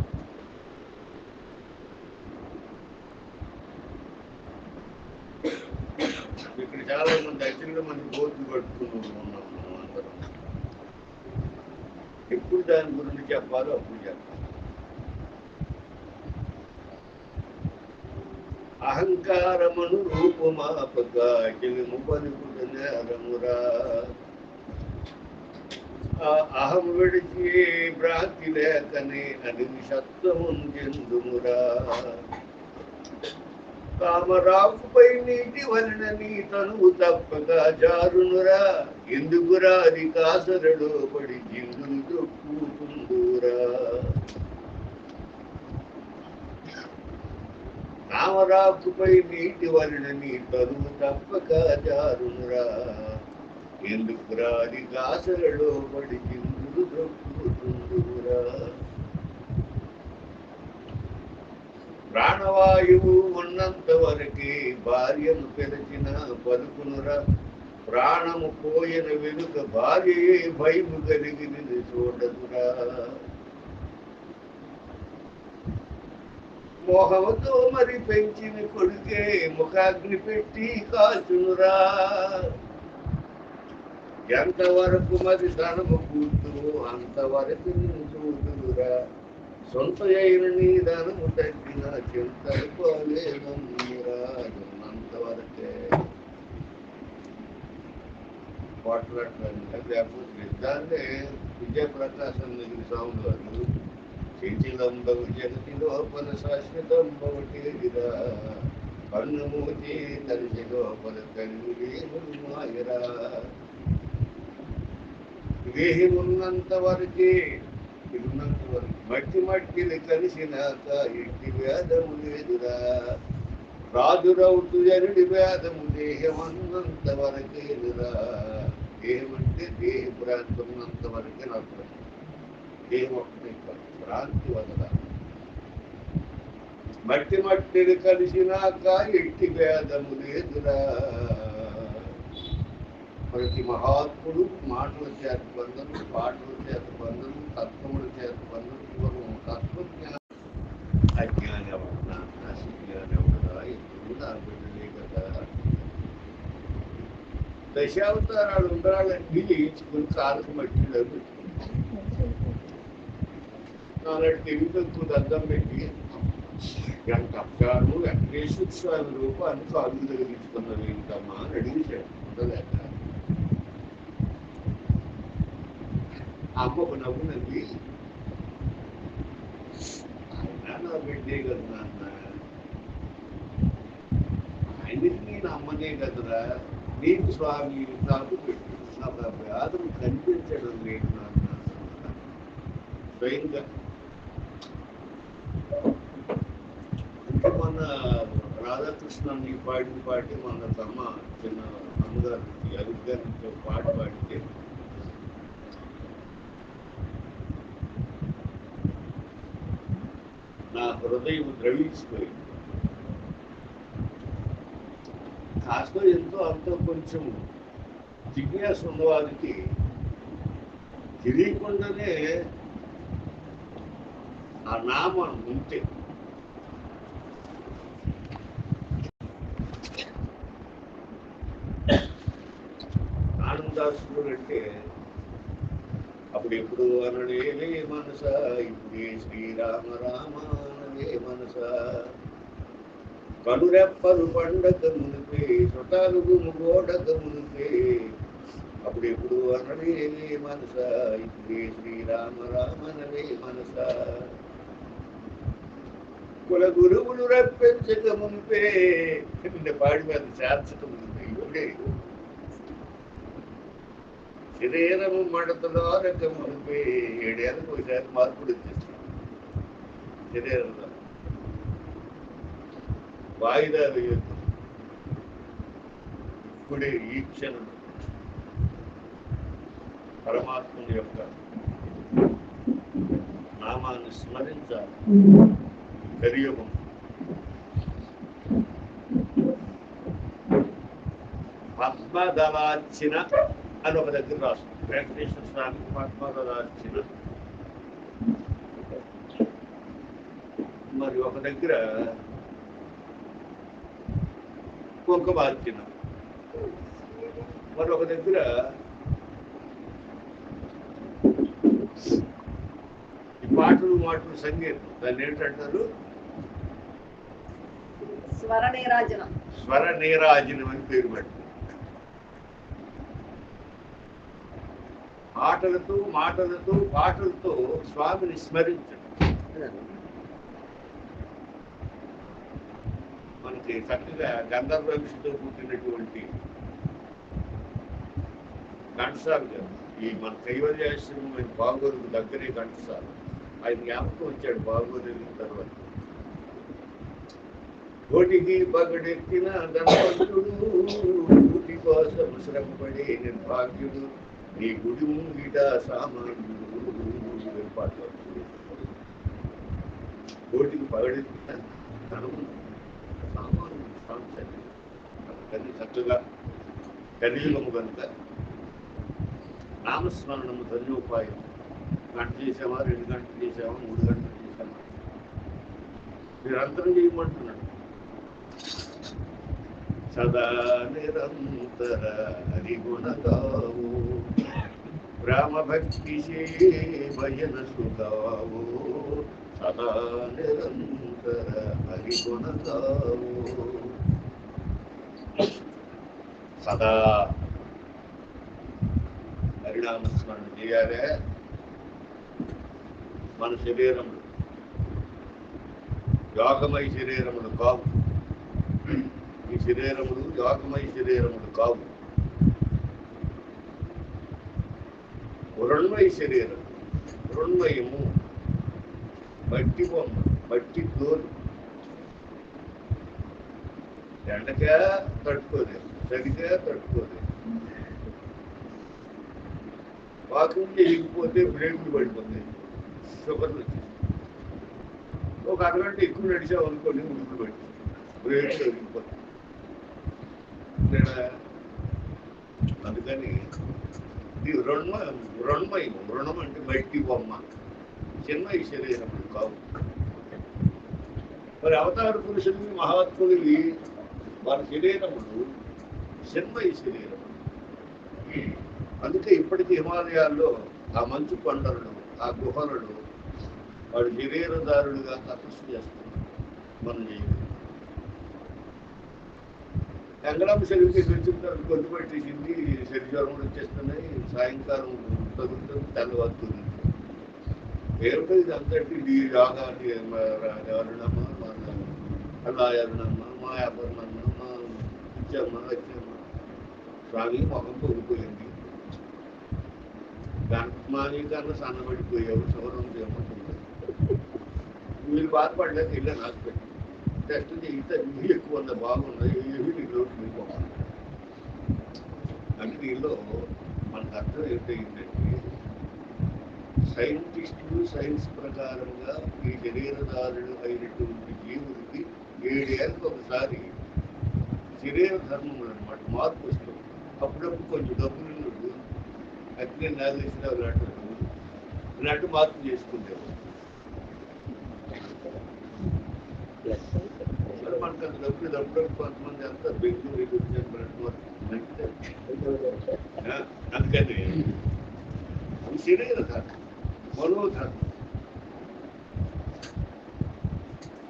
ఇక్కడ చాలా మంది అత్యంత మంది బోర్డు పట్టుకుని ఉన్నాం మనం అందరం. ఎప్పుడు దాని గురించి చెప్పాలో అప్పుడు చెప్పాలి. అహంకారమను రూపమాపక జగము పలుకుట నేరమురా. అహం విడిచి భ్రాంతి లేకనే అనిమిషత్వముందెందుమురా. కామరాకుపై నీటి వలన నీ తనువు తప్పక జారునురా. ఎందుకురా అది కాసరలో పడి జిందులు తొక్కుతుందురా. కామరాకుపై నీటి వలన నీ తనువు తప్పక జారునురా. ఎందుకురా అది కాసరలో పడి జిందులు తొక్కుతుందురా. ప్రాణవాయువు ఉన్నంత వరకే భార్యను పిలిచిన పలుకునురా. ప్రాణము పోయిన వెనుక భార్యయే భయము కలిగినది చూడదురా. మోహముతో మరి పెంచిన కొడుకే ముఖాగ్ని పెట్టి కాచునురా. ఎంతవరకు మరి ధనము కూతురు అంతవరకు చూదురా. సొంత అయిన నీ ధనము తగ్గిన చింతలు పోలేదన్నీరా. ఉన్నంతవరకే పోట్లాడతాను. లేకపోతే దాన్నే విజయప్రకాశం దగ్గర స్వామి గారు శిథిలంబవు జగతి లోపల శాశ్వతంబవటేరా. కన్ను మూచి తలిసి లోపల కలిగి మాయరా. దేహమున్నంత వరకే ఉన్నంత వరకు మట్టి మట్టిని కలిసినాక ఇంటి వేదము లేదురా. రాజురవుతు జరుడి వేదము దేహమన్నంత వరకేదురా. దేహం అంటే దేహ భ్రాంతి ఉన్నంత వరకే నాకు దేహం ఒక్కటే భ్రాంతి వదల. మట్టి మట్టిని కలిసినాక ఇంటి వేదము లేదురా. ప్రతి మహాత్ముడు మాటల చేత బంధను, పాటల చేత బంధను, తత్వముల చేత బంధను. పూర్వం తత్వజ్ఞానం అజ్ఞాని ఎవరున్నా అజ్ఞాని ఎవరుదా ఎప్పుడు నా బిడ్డలే కదా. దశావతారాలు ఉండాలన్నీ లేచుకుని కాలకు మట్టిలో పెట్టుకుంటాం. నాలాంటి తెలుగు తక్కువ దద్దం పెట్టి ఎంత అప్పారు వెంకటేశ్వర స్వామి రూపాన్ని కాలు తగిలించుకున్నది ఏంటమ్మా అని అడిగించాడు. ఉండలేక అమ్మకు నవ్వునది. ఆయన నా బిడ్డే కదా నాన్న, ఆయనకి నేను అమ్మనే కదరా. నీకు స్వామి నాకు పెట్టు, నాకు వ్యాధం కనిపించడం లేదు నాన్న స్వయంగా. అంటే మొన్న రాధాకృష్ణని పాడిన పాటి మొన్న తమ్మ చిన్న అమ్మగారికి అభిగారికి పాట పాడితే నా హృదయం ద్రవించిపోయింది. కాస్త ఎంతో అంతో కొంచెం జిజ్ఞాస ఉన్నవారికి తెలియకుండానే ఆ నామం ఉంటే ఆనందాసుడు అంటే అప్పుడు ఎప్పుడు అనడేలే మనస, ఇప్పుడే శ్రీరామ రామ అనలే మనస. కనురెప్పలు పండక మునిపే చుట్టాలు గోడక మునిపే. అప్పుడు ఎప్పుడు అనడేలే మనస, ఇప్పుడే శ్రీరామ రామ అనలే మనస. కుల గురువులు రప్పించక మునిపే పాడి మీద చేర్చక మునిపే. ఇప్పుడే శరీరము మడతలో రకమునిపై 7 ఏళ్ళకి ఒకసారి మార్పులు వచ్చేస్తాయి శరీరంలో. వాయిదా వేయద్దు. ఇప్పుడే ఈ క్షణం పరమాత్ముని యొక్క నామాన్ని స్మరించాలి. కలియుగం పద్మదలార్చిన అని ఒక దగ్గర రాస్తుంది. వెంకటేశ్వర స్వామికి పద్మదలార్చిన, మరి ఒక దగ్గర కుంకుమార్చిన, మరి ఒక దగ్గర ఈ పాటలు మాటలు సంగీతం, దాన్ని ఏంటంటారు? స్వర నీరాజనం. స్వర నీరాజనం అని పేరు పెట్టారు. పాటలతో స్వామిని స్మరించడం. మనకి చక్కగా గంధర్వ ఋషితో పుట్టినటువంటి ఘంటసాల గారు, ఈ మన కైవల్యాశ్రమం బాగోరుకు దగ్గరే ఘంటసాల, ఆయన జ్ఞాపకం వచ్చాడు బాగోరు తర్వాత. కోటికి పగడెత్తిన ధనవంతుడు, కోటి కోసం శ్రమపడే నిర్భాగ్యుడు, నీ గుడి ముంగిట సామాన్యుడు. పాటలు కోటికి పగడెత్తిన ధనవంతుడు సామాన్యుడు, సాంసర్యం చక్కగా కలియుగము కనుక నామస్మరణము ధన్యోపాయం. గంట చేసామా, 2 గంటలు చేసామా, 3 గంటలు చేసామా, నిరంతరం చేయమంటున్నాడు. సదా నిరంతర హరిగుణగావు, రామభక్తి భజన సుగావు, సదా నిరంతర హరిగుణగావు. సదా హరినామస్మరణ చేయాలే. మన శరీరములు యోగమై శరీరములు కావు. ఈ శరీరములు యోగమై శరీరములు కావు. మృణ్మయ శరీరం, మృణ్మయము, మట్టి బొమ్మ, మట్టి తోలు. ఎండగా తట్టుకోలేదు, చలిగా తట్టుకోలేదు. వాకింగ్ చేయకపోతే బ్రేకులు పడిపోతాయి, షుగర్లు వచ్చేసి. ఒక అరగంట ఎక్కువ నడిచావు అనుకోండి, ఉడుకులు పట్టి బ్రేకులు వెళ్ళిపోతాయి. అందుకని ఇది రుణమయం. రుణం అంటే మట్టి బొమ్మ, చిన్న ఈ శరీరం కావు. మరి అవతార పురుషులు మహాత్ములు వారి శరీరములు చిన్న ఈ శరీరం. అందుకే ఇప్పటికీ హిమాలయాల్లో ఆ మంచు కొండలను, ఆ గుహలను వాడు శరీరదారులుగా తపస్సు చేస్తున్నారు. మనం చేయలేదు. ఎంగళం సెలవుకి వచ్చిన తర్వాత గొంతు పెట్టేసింది, శరీరం వచ్చేస్తున్నాయి, సాయంకాలం తగులుతుంది, తెల్లవారుతుంది. ఏమిటో ఇది అంతటి ఈ యోగాన్ని ఎవరినమ్మా, అలా ఎవరినమ్మా, మా ఎవరినమ్మా, మా ఇచ్చమ్మా వచ్చమ్మా, స్వామి మొహం పొగిపోయింది, మాని కన్నా సన్నబడిపోయావు, శుభ్రం చేయమంటుంది. వీళ్ళు బాధపడలేక వెళ్ళాను హాస్పిటల్. టెస్ట్ చేయితే ఇవి ఎక్కువ ఉంది, బాగున్నాయి, ఏవి నీకు లోటు వెళ్ళిపోవాలి. అంటే దీనిలో మనకు అర్థం ఏంటంటే, సైంటిస్టులు సైన్స్ ప్రకారంగా ఈ శరీరదారులు అయినటువంటి జీవుడికి 7 ఏళ్ళకి ఒకసారి శరీర ధర్మములు అనమాట మార్పు వస్తుంది. అప్పుడప్పుడు కొంచెం డబ్బులు అగ్ని నాగేశ్వరరావు ఇలాంటి మార్పు చేసుకుంటారు. మనకు అంత డబ్బులు కొంతమంది అంతా బెంగళూరు అందుకని అది శరీర ధర్మం, మనోధర్మం.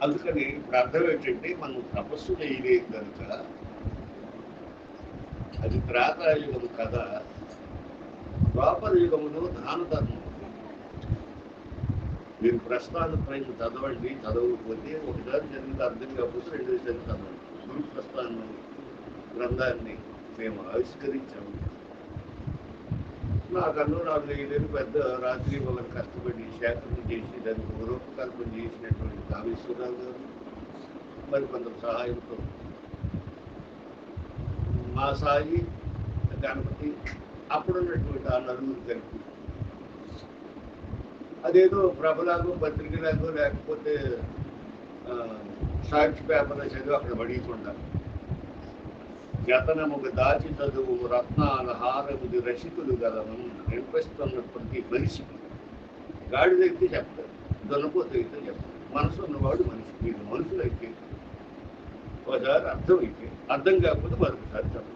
అందుకని ఇప్పుడు అర్థం ఏంటంటే మనం తపస్సు చేయలేదు కనుక అది త్రేతాయుగము కదా. ద్వాపర యుగములో దాన ధర్మం. మీరు ప్రస్థానత్రయం చదవండి, చదవకపోతే ఒకసారి జరిగితే అర్థం కాకపోతే 2 సార్లు చదవండి. గురు ప్రస్థానం గ్రంథాన్ని మేము ఆవిష్కరించాము. నాకన్నా 4-5 పెద్ద రాత్రి వాళ్ళని కష్టపడి సేకరణ చేసి దానికి రూపకల్పన చేసినటువంటి కామేశ్వరరావు గారు మరి కొంత సహాయంతో మా సాయి గణపతి అప్పుడున్నటువంటి ఆ నలుగురు కలిపి అదేదో ప్రభలాగో పత్రికలాగో లేకపోతే సాక్షి పేపర్లో చదివి అక్కడ పడియకుండా జతనముకు దాచి చదువు రత్నాల హారముది రసికులు గలము వినిపిస్తున్న ప్రతి మనిషికి గాడిదైతే చెప్తారు, దొనపోతైతే చెప్తారు. మనసు ఉన్నవాడు మనిషి. మీరు మనుషులైతే ఒకసారి అర్థమైతే, అర్థం కాకపోతే మరొకసారి చెప్పండి.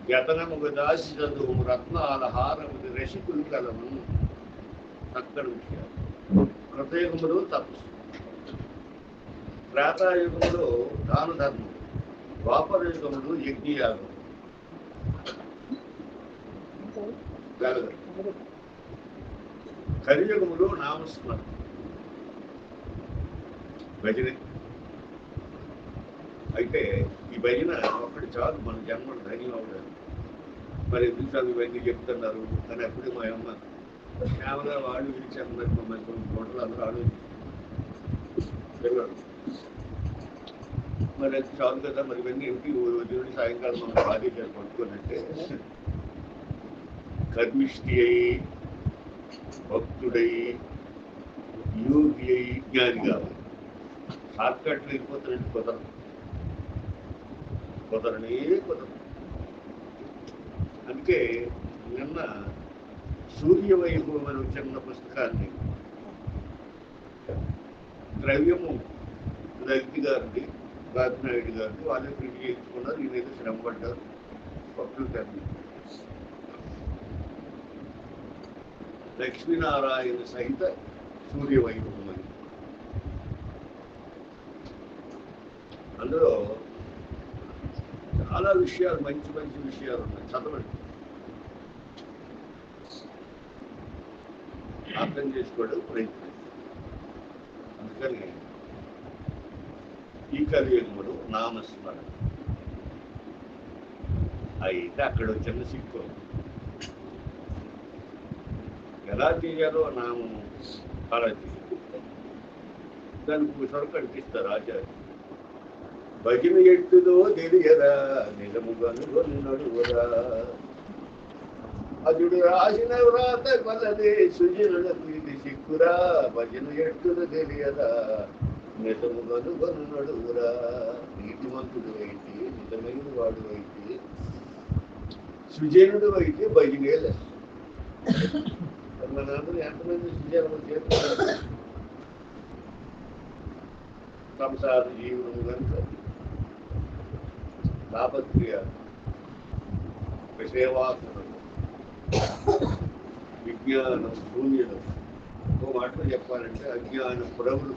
జతనముకు దాచి చదువు రత్నాల హారముది రసికులు గలము. అక్కడ విషయాలు. కృతయుగములో తపస్సు, త్రేతాయుగంలో దాన ధర్మం, ద్వాపర యుగములు యజ్ఞయాగం, కలియుగములు నామస్మరణ, భజన. అయితే ఈ భజన ఒకటి చాలు మన జన్మలు ధైర్యం అవ్వలేదు. మరి ఎందుకు చాలు ఇవన్నీ చెప్తున్నారు అని అప్పుడు మా అమ్మ కేవలం వాళ్ళు పిలిచామన్నట్టు మమ్మల్ని కొన్ని గంటలు అందరూ ఆలోచించారు. మరి అది చాలు కదా, మరి ఇవన్నీ ఏమిటి దేవుడి సాయంకాలం మనం బాధ్యతలు పట్టుకున్నట్టే కర్మిష్టి అయి భక్తుడై యోగి అయి జ్ఞాని కావాలి. షార్ట్కట్లు వెళ్ళిపోతున్నట్టు కుదరనే కుదరదు. అందుకే నిన్న సూర్యవైభవం అనే చిన్న పుస్తకాన్ని ద్రవ్యము రవి గారిది, రాజనాయుడు గారిది వాళ్ళే ప్రింట్ చేయించుకున్నారు. ఈయనైతే శ్రమ పడ్డారు. పప్పులు తల్లి లక్ష్మీనారాయణ సహిత సూర్యవైభవం అని. అందులో చాలా విషయాలు, మంచి మంచి విషయాలు ఉన్నాయి. చదవండి, అర్థం చేసుకోవడం ప్రయత్నం. అందుకని ఈ కలియుగములు నామస్మరణ అయితే అక్కడ చిన్న సిక్కు ఎలా చేయాలో నామము అలా చేయాలి. దానికి సొరకు అనిపిస్తారు ఆచార్య. భజన ఎట్టుదో తెలియరా నిజముగాను నడువరా, అదుడు రాసిన వ్రాత కొలదే సుజనుల ప్రీతి సిక్కురా, భజన ఎట్టుదో తెలియదా నిజముగాను నడువురా. నీతిమంతుడు అయితే, నిజమైన వాడు అయితే, సుజనుడు అయితే భజనే లేదు. మనందరూ ఎంతమంది సుజనులు చేస్తున్నారు? సంసార జీవనం కనుక తాపత్రయ విషయవాసనం, విజ్ఞానం శూన్యతం. ఓ మాటలో చెప్పాలంటే అజ్ఞానం ప్రభులు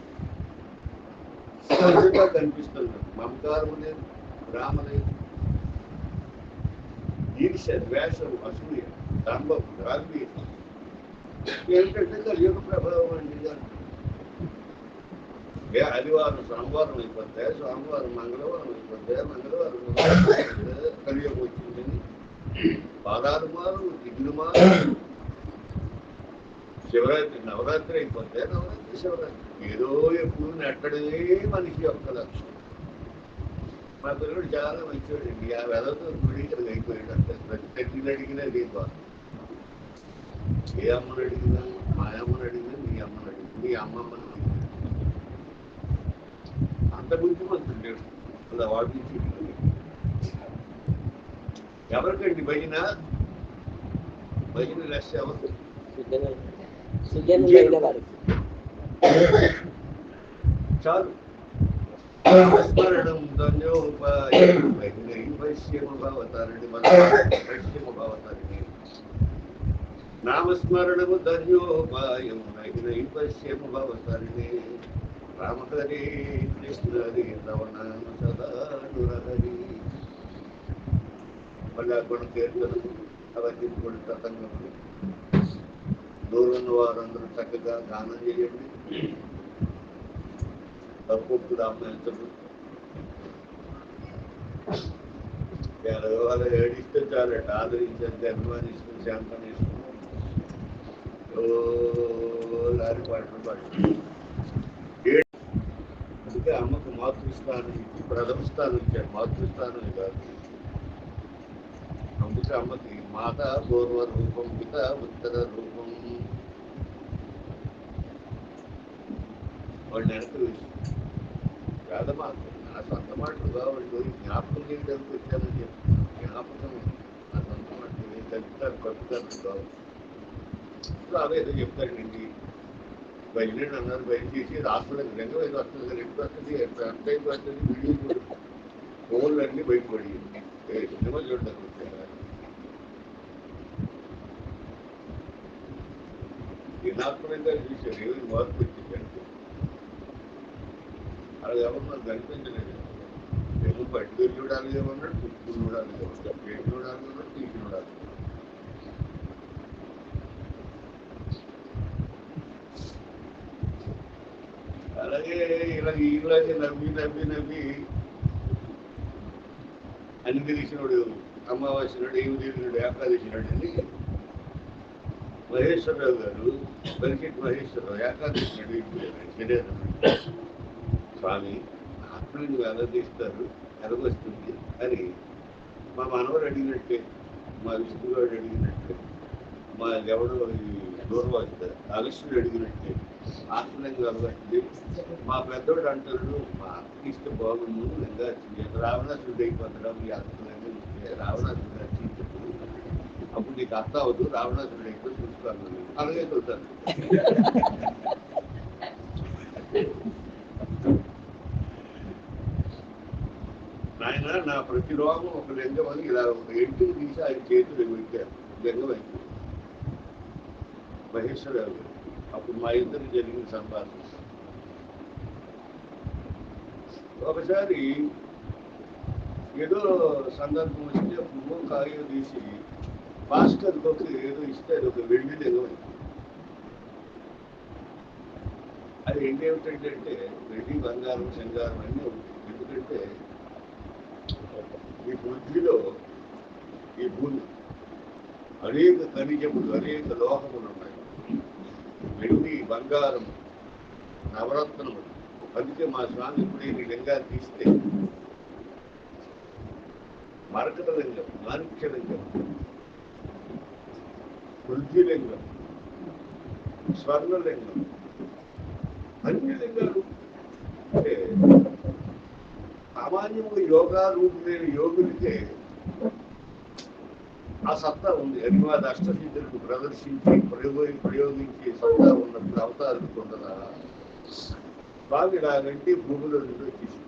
సహజంగా కనిపిస్తున్నారు. మమకారం లేదు, రామ లేదు, ఈర్ష, ద్వేషం, అసూయ, దంభం, రాగ్వీయం ఏంటంటే కలియుగ ప్రభావం అండి. ఆదివారం సోమవారం అయిపోతాయి, సోమవారం మంగళవారం అయిపోతాయి, మంగళవారం కలియుగం వచ్చిందని పాదాలు మారు, దిగులు మారు. శివరాత్రి నవరాత్రి అయిపోతే నవరాత్రి శివరాత్రి. ఏదో ఎప్పుడు నెట్టడమే మనిషి యొక్క లక్ష్యం. మా పిల్లడు చాలా మంచివాడండి. ఆ వెదతో గుడి ఇక్కడికి అయిపోయాడు. అంటే ప్రతి తల్లిని అడిగినా దీపా, ఏ అమ్మను అడిగినా, మా అమ్మను అడిగినా, మీ అమ్మను అడిగినా, మీ అమ్మమ్మను అడిగినా అంత బుద్ధిమంతుడు అలా వాడు. ఎవరికండి భజన? భజన లెస్ ఎవరు? చాలు. స్మరణం ధన్యోపాయం వైశ్యమ భావతారిణి, వైశ్యమ భావతారిణి. నామస్మరణము ధన్యోపాయం వైశ్యమ భావతారిణి. రామహరి కృష్ణ హరి రవణామ సదా హరి. మళ్ళీ కొన్ని కీర్తనలు అవన్నీ కొన్ని తతంగములు. దూరం ఉన్న వారందరూ చక్కగా గానం చేయండి. తప్పు రామేంద్రుడు వాళ్ళు ఏడిస్తే చాలండి, ఆదరించండి, అభిమానిస్తుంది, శాంతనిస్తుంది, లారీ పాటలు పాడుతుంది. అందుకే అమ్మకు మాతృస్థానం ఇచ్చి ప్రథమ స్థానం ఇచ్చారు, మాతృస్థానం కాదు. అందుకే అమ్మకి మాత పూర్వ రూపం, పిత ఉత్తర రూపం. వాళ్ళు వెనక వేసి కాదమ్మా, నా సొంత మాటలు కావాలి, జ్ఞాపకం చేయడానికి వచ్చానని చెప్పి జ్ఞాపకం నా సొంత మాటలు నేను కలుపుతాను, కలుపుతాను కావాలి. అదేదో చెప్తానండి, బయలుదేరి అన్నారు, బయలు చేసి హాస్పిటల్కి రెండో ఐదు వస్తుంది, రెండు వస్తుంది, ఎంత టైం వస్తుంది, వీడియో ఫోన్లు అన్నీ బయటపడి సినిమా చూడడానికి వచ్చారా? దినాత్మకంగా చూశారు, ఏమి మార్పు వచ్చిందంటే అది ఎవరు నాకు కనిపించలేదు. ఏమో పట్టుకొని చూడాలి ఏమన్నాడు, పుట్టుకుని చూడాలి ఏమన్నాడు, పేరు చూడాలి ఏమన్నాడు, తీసి చూడాలి. అలాగే ఇలాగే నవ్వి నవ్వి నవ్వి అని తెలిసినాడు, అమావాస్య నాడు, ఏమి తెలిసినాడు, ఏకాదశి నాడు అని మహేశ్వరరావు గారు, పరిషత్ మహేశ్వరరావు ఏకాదశి నాడు శరీరం స్వామి ఆత్మని వెల్లదీస్తారు, ఎదగొస్తుంది అని మా మనవడు అడిగినట్టే, మా విష్ణుగాడు అడిగినట్టే, మా ఎవడో దూర్వాసుడు అగస్టుడు అడిగినట్టే ఆత్మలంగా వెల్లగొస్తుంది. మా పెద్దోడు అంటారు, మా అత్తకి ఇష్టం బాగుండు, ఇంకా రావణాసుడు అయిపోతాడు, మీ ఆత్మలంగా రావణాసుడు రక్షించదు, అప్పుడు నీకు అత్త అవద్దు, రావణాసుడు అయిపోయి చూసుకోవాలి. అలాగే చూస్తాను. ఆయన నా ప్రతి రోగం ఒక లింగం అని ఇలా ఒక ఎంటుకు తీసి ఆయన చేతులు పెట్టారు, లింగం అయితే మహేశ్వరరావు గారు. అప్పుడు మా ఇద్దరికి జరిగిన సంభాషణ. ఒకసారి ఏదో సందర్భం వస్తే పువ్వు కాయో తీసి భాస్కర్ కొరకు ఏదో ఇస్తే అది ఒక వెండి లింగం అయింది. అది ఏంటేమిటంటే వెండి, బంగారం, శంగారం అన్నీ ఉంటాయి. ఎందుకంటే ఈ పృథ్వీలో, ఈ భూమి అనేక ఖనిజములు, అనేక లోహములు ఉన్నాయి. వెండి, బంగారం, నవరత్నములు. అందుకే మా స్వామి ఇప్పుడు ఈ లింగాన్ని తీస్తే మరకత లింగం, మాణిక్య లింగం, పృథ్వీలింగం, స్వర్ణలింగం, అన్ని లింగాలు. అంటే సామాన్యంగా యోగా రూపు లేని యోగులకే ఆ సత్తా ఉంది. అనివాద అష్టసిద్ధులకు ప్రదర్శించి ప్రయోగించి సత్తా ఉన్నప్పుడు అవతారులకు ఉండదా? స్వామి ఇలాగంటే భూమిలో నిర్వహించి,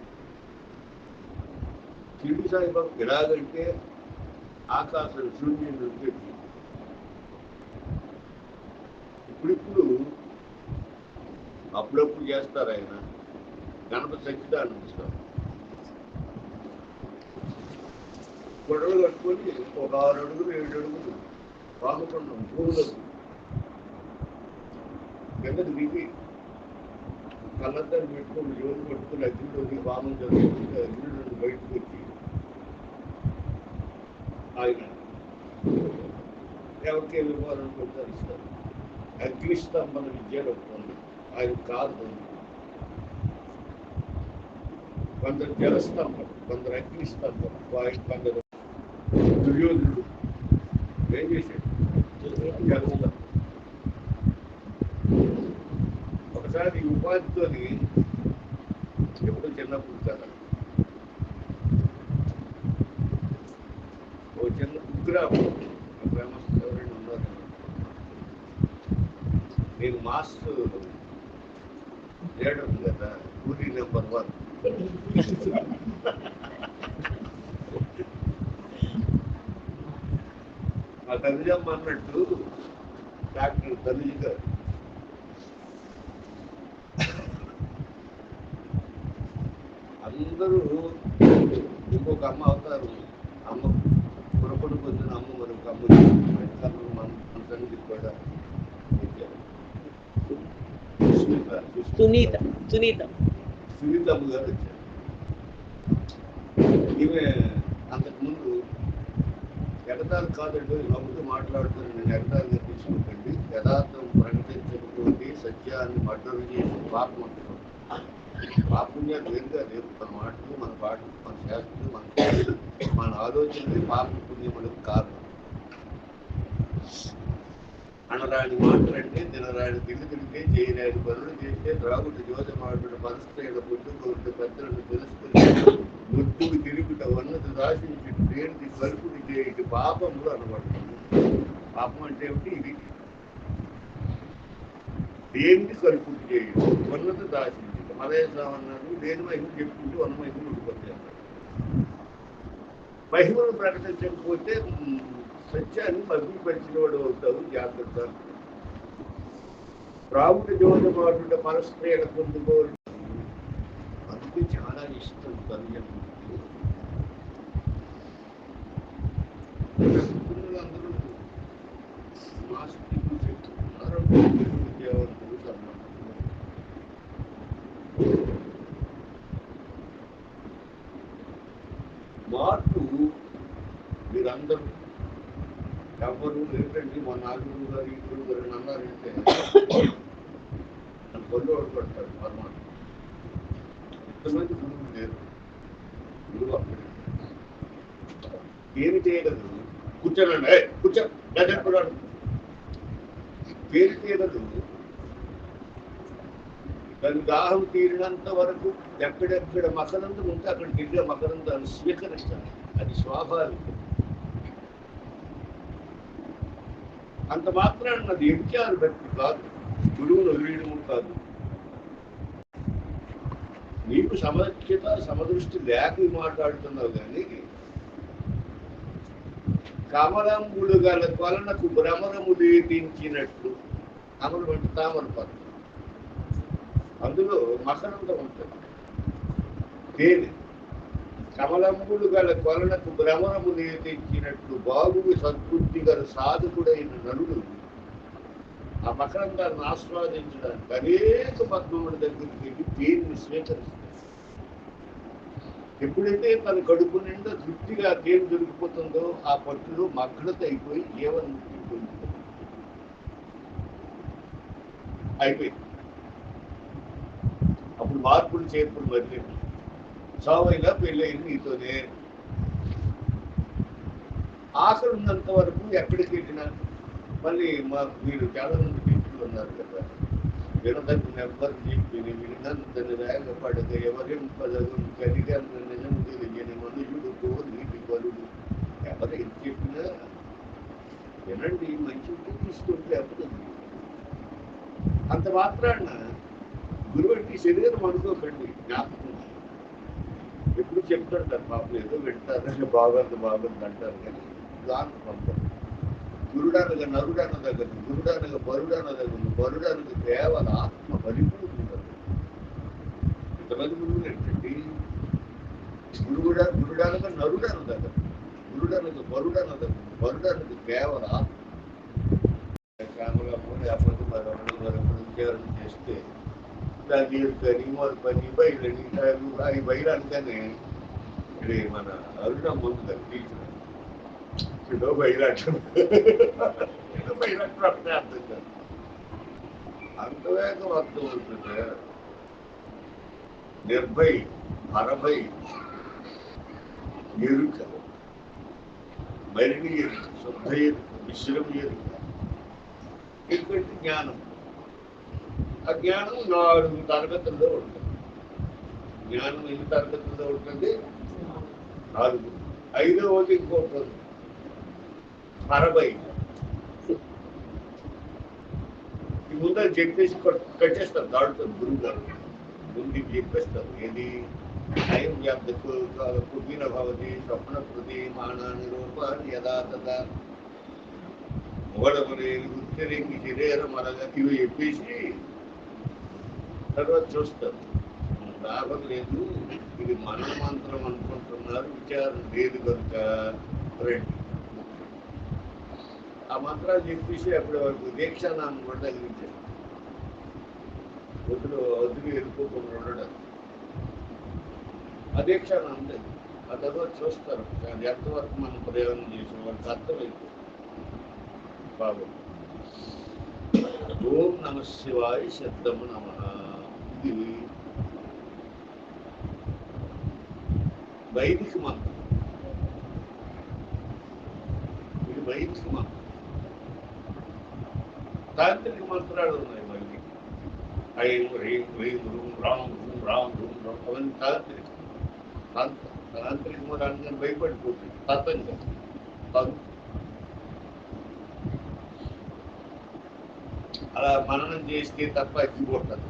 షిరిడి సాయిబాబు ఇలాగంటే ఆకాశం శూన్యం నిర్వహించి, ఇప్పుడిప్పుడు అప్పుడప్పుడు చేస్తారు. ఆయన గణపతి సచ్చిదానందిస్తారు, గొడవలు కట్టుకొని ఒక 6 అడుగులు 7 అడుగులు పాముకుంటాం భూములకు కిందకి దిగి కళ్ళద్దాన్ని పెట్టుకొని జోలు పట్టుకుని అగ్నిలోకి పాము జరుగుతుంటే అగ్ని నుండి బయటకు వచ్చి ఆయన ఎవరికి వెళ్ళిపోవాలనుకుంటారు ఇస్తారు. అగ్నిస్తంభన విద్యలో ఉంది ఆయన కాదు. కొందరు జలస్తంభం, కొందరు అగ్నిస్తంభం, కొందరు దుర్యోధనుడు ఏం చేశాడు, జలస్తంభం. ఒకసారి ఉపాధితో ఎప్పుడు చిన్నప్పుడు కదా ఓ చిన్న కుగ్రామం ఫేమస్, ఎవరైనా ఉన్నారు. నేను మాస్టర్ లీడర్ కదా, కూలీ నెంబర్ 1. మా తల్లిజమ్మ అన్నట్టు డాక్టర్ తల్లి గారు అందరూ ఇంకొక అమ్మ అవుతారు. అమ్మ పురపడు పొందిన అమ్మ మరొక అమ్మ మన సన్నిధికి కూడా సునీతమ్మ గారు వచ్చారు. ఈమె అంతకుముందు ఎగతాలు కాదండి, నవ్వుతూ మాట్లాడుతున్న నేను ఎగతాలుగా తీసుకోకండి. యథార్థం ప్రకటించకపోతే సత్యాన్ని మర్డర్ చేసి పాపం అంటున్నాం. పాపుణ్యాలు వేరుగా లేవు. మన మాటలు, మన పాటలు, మన శాస్త్రులు, మన ఆలోచనలు పాప పుణ్యములకు కారణం. అనరాని మాటలంటే తినరాని తిండి తింటే చేయరాని పనులు చేస్తే త్రాగుడు జోజమాడు మనస్త్రీల పొద్దుకోడు పెద్దలను తెలుసుకుని ముట్టుకు తిరుగుట వన్నది రాసించి దేనికి కలుపుడు చేయటి పాపములు అనబడుతుంది. పాపం అంటే ఏమిటి? ఇది దేనికి కలుపుడు చేయడం వన్నది రాసించి మదేశామన్నాడు. దేని మహిమ చెప్పుకుంటూ వన్న మహిమలు ఉడిపోతాయి. మహిమను ప్రకటించకపోతే సత్యాన్ని మగ్గిపరిచిన వాడు అవుతావు. జాగ్రత్త. రావుడి జోజమాడు పరస్త్రీల పొందుకోవడం అందుకు చాలా ఇష్టం. కళ్యాణం అందరూ నాస్తికులు చెప్తున్నారు, విద్యావంతులు మార్పు. మీరందరూ ఎవరు ఏంటంటే మా నాలుగు గారు ఈ గురువు గారు అన్నారంటే కొల్లు పడతారు. పరమాత్మ ఇంతమంది గురువులు లేరు. గురువు అక్కడే ఏమి చేయగలరు? కూర్చోనండి, కూర్చో కూడా పేరు చేయగలరు. దాని దాహం తీరినంత వరకు ఎక్కడెక్కడ మకరందం ఉంటే అక్కడ తిరిగే మకరందాన్ని స్వీకరించాలి. అది స్వాభావికం. అంత మాత్రాన్ని అది ఎంచారు భక్తి కాదు, గురువును వదిలేయడము కాదు. నీకు సమఖ్యత సమదృష్టి లేక మాట్లాడుతున్నావు కానీ కమలంబులు గల కొలనకు భ్రమరము లేపించినట్లు. కమలం అంటే తామర పదం, అందులో మకరందం ఉంటుంది, తేనె. కమలంబులు గల కొలనకు భ్రమరము లేపించినట్లు బాగువి సద్బుద్ధి గల సాధకుడైన నరుడు ఆ మకరందాన్ని ఆస్వాదించడానికి అనేక పద్మముల దగ్గరికి వెళ్ళి తేనెని స్వీకరిస్తాడు. ఎప్పుడైతే తన కడుపు నిండా తృప్తిగా తేనె దొరికిపోతుందో ఆ పట్టులో మగ్నత అయిపోయి జీవన్ముక్తి పొందుతుంది. అయిపోయింది. అప్పుడు మార్పులు చేర్పులు మరిలేదు. చావైనా పెళ్ళైంది నీతోనే. ఆశలు ఉన్నంత వరకు ఎక్కడికి వెళ్ళినా మళ్ళీ మీరు చాలా మంది పీపుల్ ఉన్నారు కదా, వినదగ్గు నెవ్వరు చెప్పి వినందని వేగపడక ఎవరింపదగు కలిగంత నిజము తెలియని మనుషుడు నీటి బలుడు. ఎవరు ఏం చెప్పినా వినండి, మంచి తీసుకుంటే అప్పుడు అంత మాత్రాన గురువు అంటే శరీరం అనుకోకండి, జ్ఞాపకం. ఎప్పుడు చెప్తుంటారు పాపం, ఏదో వింటారని బాగుంది అంటారు కానీ దాన్ని పంపరు. గురుడానగా నరుడనదగదు, గురుడానగా బరుడనదగదు, బరుడనగా కేవల ఆత్మ పరిపూర్ణుడు. ఇంతమంది గురువులు ఏంటండి? గురుడానగా నరుడనదగదు, గురుడనగా బరుడనదగదు, బరుడనగా కేవల ఆత్మ. శ్యామలమ్మ లేకపోతే మరొకరు ఉద్యోగం చేస్తే దాన్ని పని బయలని అది బయలు అనగానే ఇది మన అరుణ ముందు తగ్గించిన ఏదో బయలాటం అప్పుడే అర్థం కాదు. అంత వేగం అర్థం అవుతుంది. నిర్భయ, అరభై, ఎరుక, మరిని ఎరుక, శుద్ధ ఎరుక, విశ్రమ ఎరుక, ఎందుకంటే జ్ఞానం. ఆ జ్ఞానం 4 తరగతుల్లో ఉంటుంది. జ్ఞానం ఎన్ని తరగతుల్లో ఉంటుంది? 4. 5వది ఇంకోటి 60. ఈ ముందర చెప్పేసి కట్టేస్తారు, దాడుతారు గురువు గారు ముందు చెప్పేస్తారు. ఏది అయం వ్యాప్తకు పుట్టిన భవతి స్వప్న కృతి మాన నిరూప యథాతథ మొగడమనే ఉత్తరింగి శరీరం అనగా ఇవి చెప్పేసి తర్వాత చూస్తారు. లాభం లేదు, ఇది మన మంత్రం అనుకుంటున్నారు, విచారం లేదు కనుక రండి. ఆ మంత్రాలు చెప్పేసి అప్పటి వరకు దీక్షానామం కూడా తగిలించారు. వద్దులు వెళ్ళిపోకుండా ఉండడం ఆ దీక్షానామం తగ్గింది. ఆ తర్వాత చూస్తారు అది ఎంతవరకు మనం ప్రయోగం చేసిన వాళ్ళకి అర్థమైపోతుంది. బాబు ఓం నమ శివాయ శబ్దము నమ. ఇది వైదిక మంత్రం. ఇది వైదిక మంత్రం. తాంత్రిక మంత్రాలు ఉన్నాయి మళ్ళీ. ఐం హ్రీం హ్రీం రూం రాం రూం రాం రూం రాం అవన్నీ తాంత్రిక. తాంత్రిక మూలాన్ని భయపడిపోతుంది. తతంగా అలా మననం చేస్తే తప్ప అగ్గి కొట్టదు.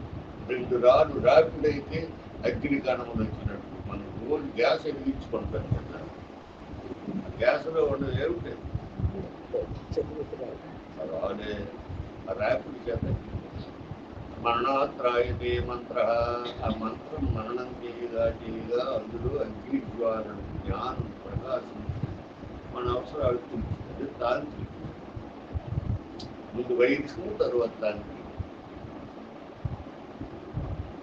2 రాళ్ళు రాపిడైతే అగ్ని కణములు వచ్చినట్టు మనం రోజు గ్యాస్ వెలిగించుకుంటాం కదా. గ్యాస్లో ఉన్నది ఏమిటి? రాలే ఆ రాపిడి చేత మరణాత్రాయతే మంత్ర. ఆ మంత్రం మననం చేయగా అందులో అగ్ని జ్వాలను జ్ఞానం ప్రకాశం మన అవసరాలు తీర్చుకుంటే తాంత్రిక. ముందు వైదికము, తరువాత తాంత్రిక,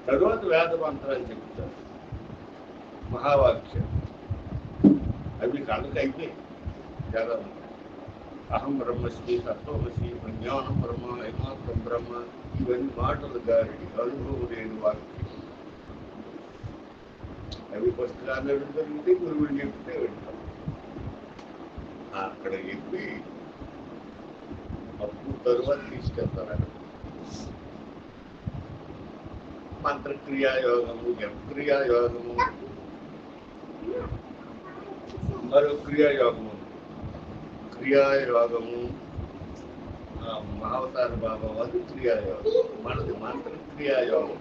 తరువాత వేద మంత్రాలు చెప్తారు, మహావాక్యం. అవి కళ్ళకి అయిపోయి చాలా మంది. అహం బ్రహ్మస్మి, తత్వమసి, జ్ఞానం బ్రహ్మ, ఏమాత్రం బ్రహ్మ, ఇవన్నీ మాటలు గారి అనుభవం లేని వాక్యం. అవి పుస్తకాలు జరిగితే గురువులు చెప్తే వెళ్తాం. అక్కడ చెప్పి అప్పుడు తరువాత తీసుకెళ్తారు. అక్కడ మంత్రక్రియాయోగము, జపక్రియాయోగము, మరో క్రియాయోగము. క్రియాయోగము మహావతార బాబా వారి క్రియాయోగం, మనది మంత్రక్రియాయోగం.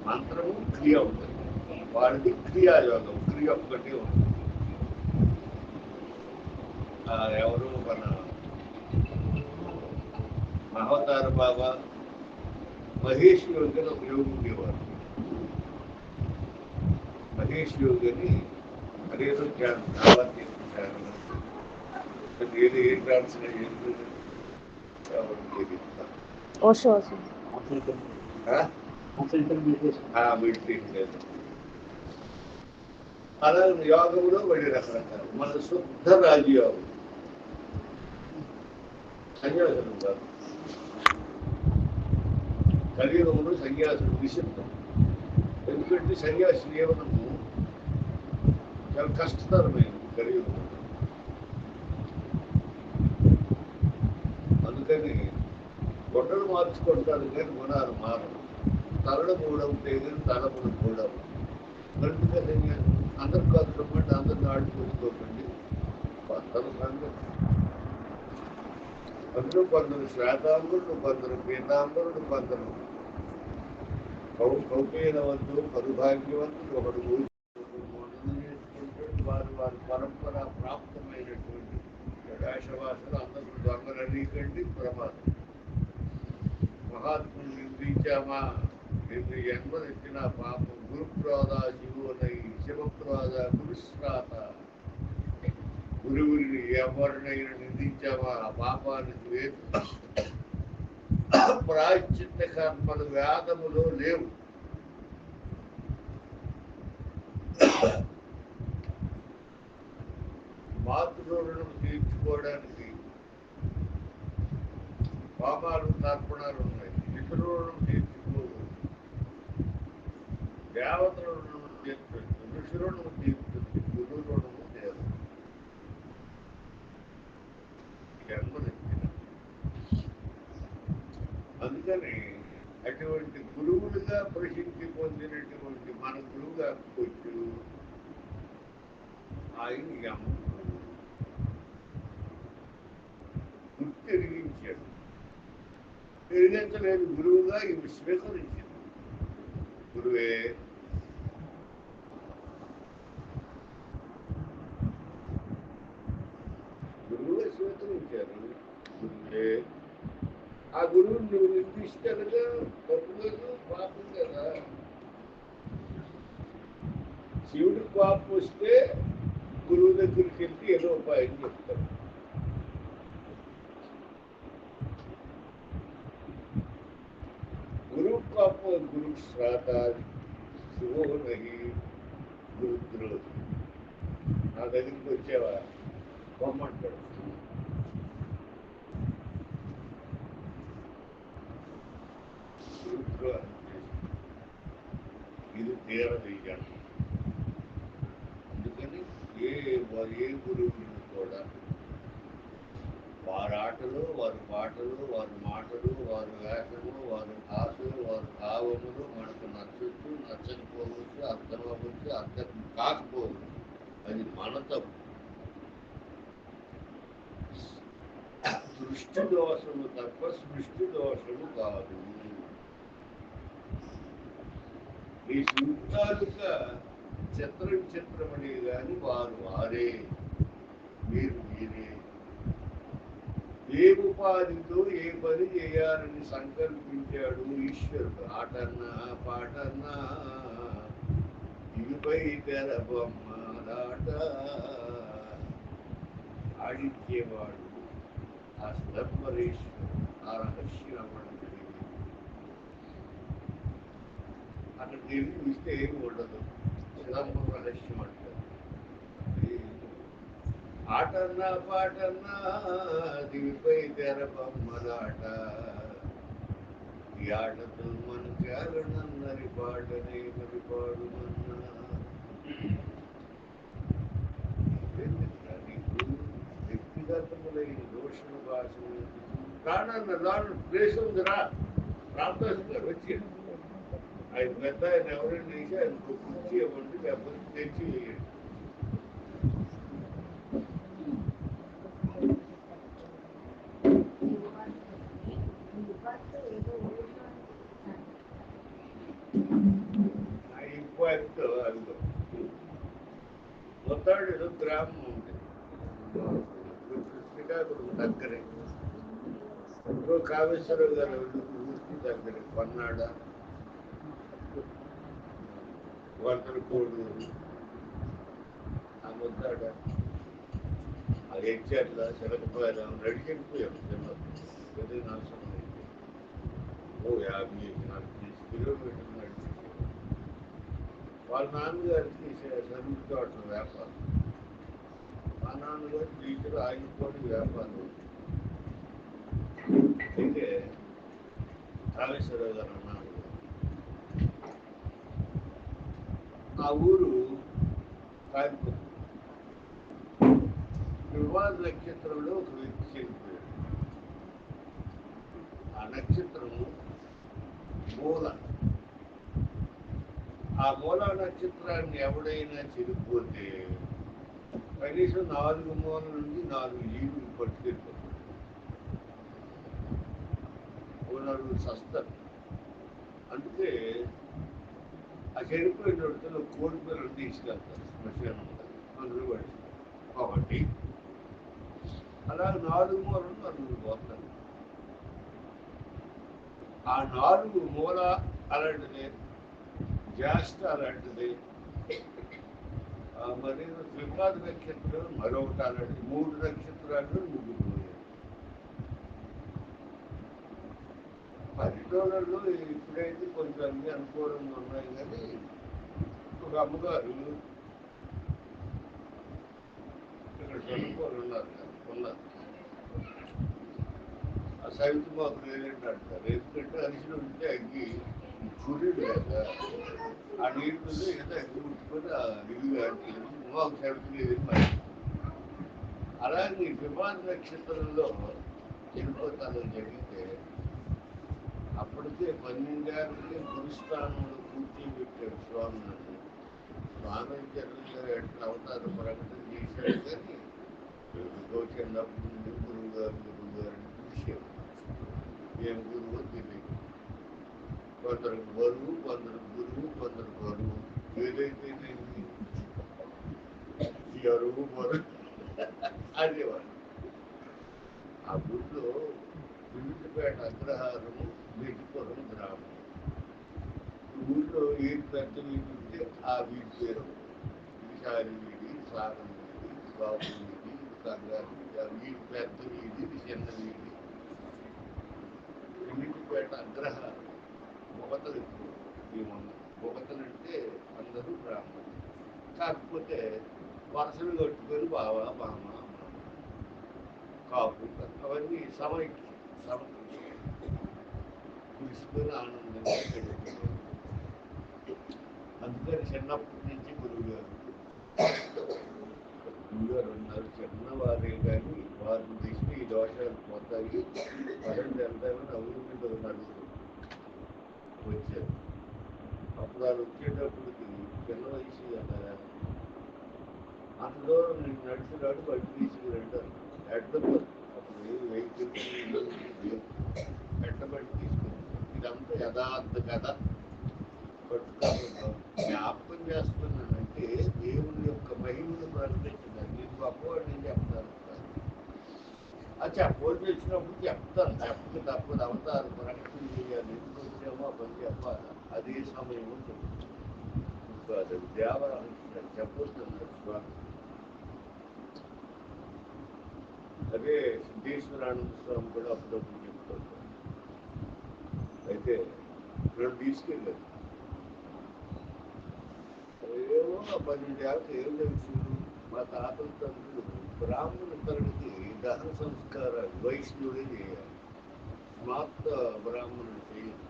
మంత్రము క్రియ ఉంటుంది, వాడిది క్రియాయోగం. క్రియ ఒక్కటే ఉంటుంది. ఎవరు మన మహావతార బాబా మహేష్ యోగి అని ఒక యోగి ఉండేవారు. మహేష్ యోగి అని అదేదో ధ్యానం, ఏదో ఏ ట్రాన్స్లేట్ చేస్తుంది మెడిటేషన్. అలా యోగంలో వెళ్ళి రకరకాలు. మన శుద్ధ రాజయోగం, సన్యాసులు కాదు. కలియుగంలో సన్యాసులు నిషిద్ధం. ఎందుకంటే సన్యాసి జీవనము చాలా కష్టతరమైనది కలియుగంలో. అందుకని గొడ్డలు మార్చుకుంటారు కానీ గుణాలు మారవు. తలలు మూడవుతాయి కానీ తలములు మూడవు. అందుకే సన్యాసం అందరు కష్టపడి అందరిని ఆడిపోసుకోకండి. కొందరు సంగతి అందులో కొందరు శ్వేతాంబరుడు, కొందరు పీతాంబరుడు, కొందరు కౌపీనవంతులు, పరుభాగ్యవంతులు, ఒకడు చేసుకుంటాడు. వారి పరంపర ప్రాప్తమైనటువంటి యడాశవాసులు అందరూ దొంగలనీకండి, ప్రమాదం. మహాత్ములు నిందించామా, నిన్ను జన్మనెత్తిన పాపం. గురుప్రోధ శివునై, శివప్రోధ గురుశ్రాత. గురువుని ఎవరినైనా నిందించామా ఆ పాపాన్ని ప్రాయశ్చిత్త కర్మలు వేదములో లేవు. మాతృరుణం తీర్చుకోవడానికి పాపాలు తర్పణాలు ఉన్నాయి. పితృరుణం తీర్చుకోదు. దేవతల రుణం తీర్చవచ్చు, ఋషి రుణం తీర్చవచ్చు, గురు రుణము లేదు. జన్మనెత్తిన అందుకని అటువంటి గురువులుగా ప్రసిద్ధి పొందినటువంటి మన గురువు గారు ఆయన గుర్తు ఎరిగించాడు. ఎరిగించలేదు గురువుగా ఇవి స్వీకరించాడు. గురువే గురువుగా స్వీకరించారు. గురువే ఆ గురువుని నువ్వు నిర్దిష్టంగా తప్పులేదు, పాపం కదా. శివుడికి పాపం వస్తే గురువు దగ్గరికి వెళ్తే ఏదో ఉపాయం చెప్తాడు. గురువు పాపం గురు శ్రాత శివో నహి. గురుద్రోజు నా దగ్గరికి వచ్చేవా పొమ్మంటాడు. గురుద్రోహం ఇది తీర విజ్ఞానం. అందుకని ఏ గురువుని కూడా వారి ఆటలు, వారి పాటలు, వారి మాటలు, వారి వేషము, వారి భాషలు, వారి భావములు మనకు నచ్చచ్చు, నచ్చకపోవచ్చు, అర్థం అవ్వచ్చు, అర్థం కాకపోవచ్చు. అది మన తప్పు. దృష్టి దోషము తప్ప సృష్టి దోషము కాదు. ఈ సూత్రాలుగా చిత్రమణి కానీ వారు వారే, మీరు మీరే. ఏ ఉపాధితో ఏ పని చేయాలని సంకల్పించాడు ఈశ్వరుడు. ఆటన్నా పాటన్నా ఇవిపై తెర బొమ్మలాట ఆడించేవాడు ఆ స్తంభరేశ్వరుడు. ఆ రహస్యం అక్కడ దేవి ఇస్తే ఏమి ఉండదు. చిదంబరం రహస్యం అంటారు. ఆటన్నా పాటన్నా దివిపై తెర బొమ్మలాట, ఈ ఆటతో మన చేరనన్నరి పాటనే మరి పాడుమన్నా. నీకు వ్యక్తిగతములైన దోషణ భాషను ప్రాణాన్ని దాని ప్లేస్ ఉందిరా. రామదాసు గారు వచ్చి ఆయన పెద్ద ఆయన ఎవరైనా వేసి ఆయన కుర్చీ ఇవ్వండి, లేకపోతే తెచ్చి వేయండి. అదిగో మొత్తాడు ఏదో గ్రామం ఉంది శ్రీకాకుళం దగ్గరే. ఇంకో కామేశ్వరరావు గారు ఊరికి దగ్గరే. పన్నాడ, వంటల కోడూరు, ఆ ముద్దాడ, ఆ ఎగ్జాట్ల చిలకపాలెం నడిచెళ్ళిపోయాం. చిన్నప్పుడు 50-40 కిలోమీటర్లు నడిచి. వాళ్ళ నాన్నగారికి సరుకు తోటల వ్యాపారం, మా నాన్నగారు టీచర్ ఆగిపోయిన వ్యాపారం. అయితే కాళేశ్వరరావు గారు అన్నారు. ఆ ఊరు కాలిపోతుంది. వివాద నక్షత్రంలో ఒక వ్యక్తి చనిపోయాడు. ఆ నక్షత్రము మూల. ఆ మూలా నక్షత్రాన్ని ఎవడైనా చెరిపోతే కనీసం 4 మూలల నుండి 4 జీవులు పట్టుకెళ్ళిపోతారు. 4 సస్తారు. అందుకే ఆ చనిపోయిన వాటిలో కోడి పిల్లలు తీసుకెళ్తారు శ్మశానం. అందులో పడి ఒకటి అలా 4 మూలలు 4 పోతారు. ఆ 4 మూల అలాంటిదే, జ్యేష్ఠ అలాంటిది, మరి త్రిపాద నక్షత్రం మరొకటి అలాంటి. 3 నక్షత్రాలు 3 పల్లెటూళ్ళలో ఇప్పుడైతే కొంచెం అన్ని అనుకూలంగా ఉన్నాయి. కానీ ఒక అమ్మగారు ఇక్కడ చదువుకోవాలి ఉన్నారు. ఆ సైన్స్ మాకు లేదంటే అంటారు. ఎందుకంటే అరిసిలు ఉంటే అగ్గి సూర్యుడు కదా, ఆ నీళ్ళు ఏదో అగ్గి ఉంచుకొని ఆ ఇల్లు అంటే మాకు సైన్స్ లేదని మరి. అలాగే విమాన నక్షత్రంలో చనిపోతానని జరిగితే అప్పటికే 12 ఏళ్ళకి గురుస్థానంలో కూర్చోబెట్టాడు స్వామి. నన్ను స్వామి గారు ఎట్లా అవతారం ప్రకటన చేశాడు. కానీ చిన్నప్పుడు గురువు గారు చూసాడు. ఏం గురువు తెలియదు. కొందరికి బరువు, కొందరికి గురువు, కొందరు బరువు. ఏదైతే ఈ అరువు బరువు అనేవాడు. ఆ ఊళ్ళో పిల్లిపేట అగ్రహారము, మెట్టుపురం గ్రామం. ఊళ్ళో ఏది పెద్ద వీధి ఉంటే ఆ వీధి పేరు. విశాలి వీధి, సాగం వీధి, బాబు వీధి, కంగారు వీధి. పెద్ద వీధి, చిన్న వీధి. పిల్లిపేట అగ్రహారం. మొగతలు ఎక్కువ. ఈ మొగతలంటే అందరూ బ్రాహ్మణులు. కాకపోతే వరుసలు కట్టుకొని బావ మామ కాపు అవన్నీ సమకృషి కురుసుకొని ఆనందంగా గడుపుతున్నారు. అందుకని చిన్నప్పటి నుంచి గురువుగారు ఉన్నారు. చిన్నవారే కానీ వారిని తెచ్చి ఈ దోషాలు పోతాయి పదండి వెళ్తామని అభివృద్ధితో నడుగుతుంది వచ్చారు. అప్పుడు వాళ్ళు వచ్చేటప్పటికి చిన్న వయసు కదా, అంత దూరం నేను నడిచినాడు బయట తీసుకురంటారు. ఎడ్డపోతుంది అప్పుడు వెహికల్స్ ఎడ్డబడి తీసుకుంటారు. ఇదంతా యథార్థ కథ పట్టుకుంటున్నాం. జ్ఞాపకం చేస్తున్నానంటే దేవుని యొక్క మహిమను ప్రకటించినారు. నేను గొప్పవాడు నేను చెప్తాను. అది చెప్పవలసి వచ్చినప్పుడు చెప్తాను. చెప్పక తప్పదు. అవతారు ప్రకటన చేయాలి. ఎందుకు వచ్చామో పని చెప్పాలి. అదే సమయంలో చెప్తాను. దేవరహస్యాలు చెప్పొస్తున్నాడు స్వామి. అదే సిద్ధేశ్వరానంద స్వామి కూడా అప్పుడప్పుడు చెప్తుంటారు. అయితే ఇక్కడ తీసుకెళ్ళారు. ఏమో 12 ఏళ్ళకి ఏం తెలుసు. మా తాతల తండ్రులు బ్రాహ్మణ తరగతి దహన సంస్కారాలు వైష్ణవుడే చేయాలి, స్మార్త బ్రాహ్మణులు చేయాలి.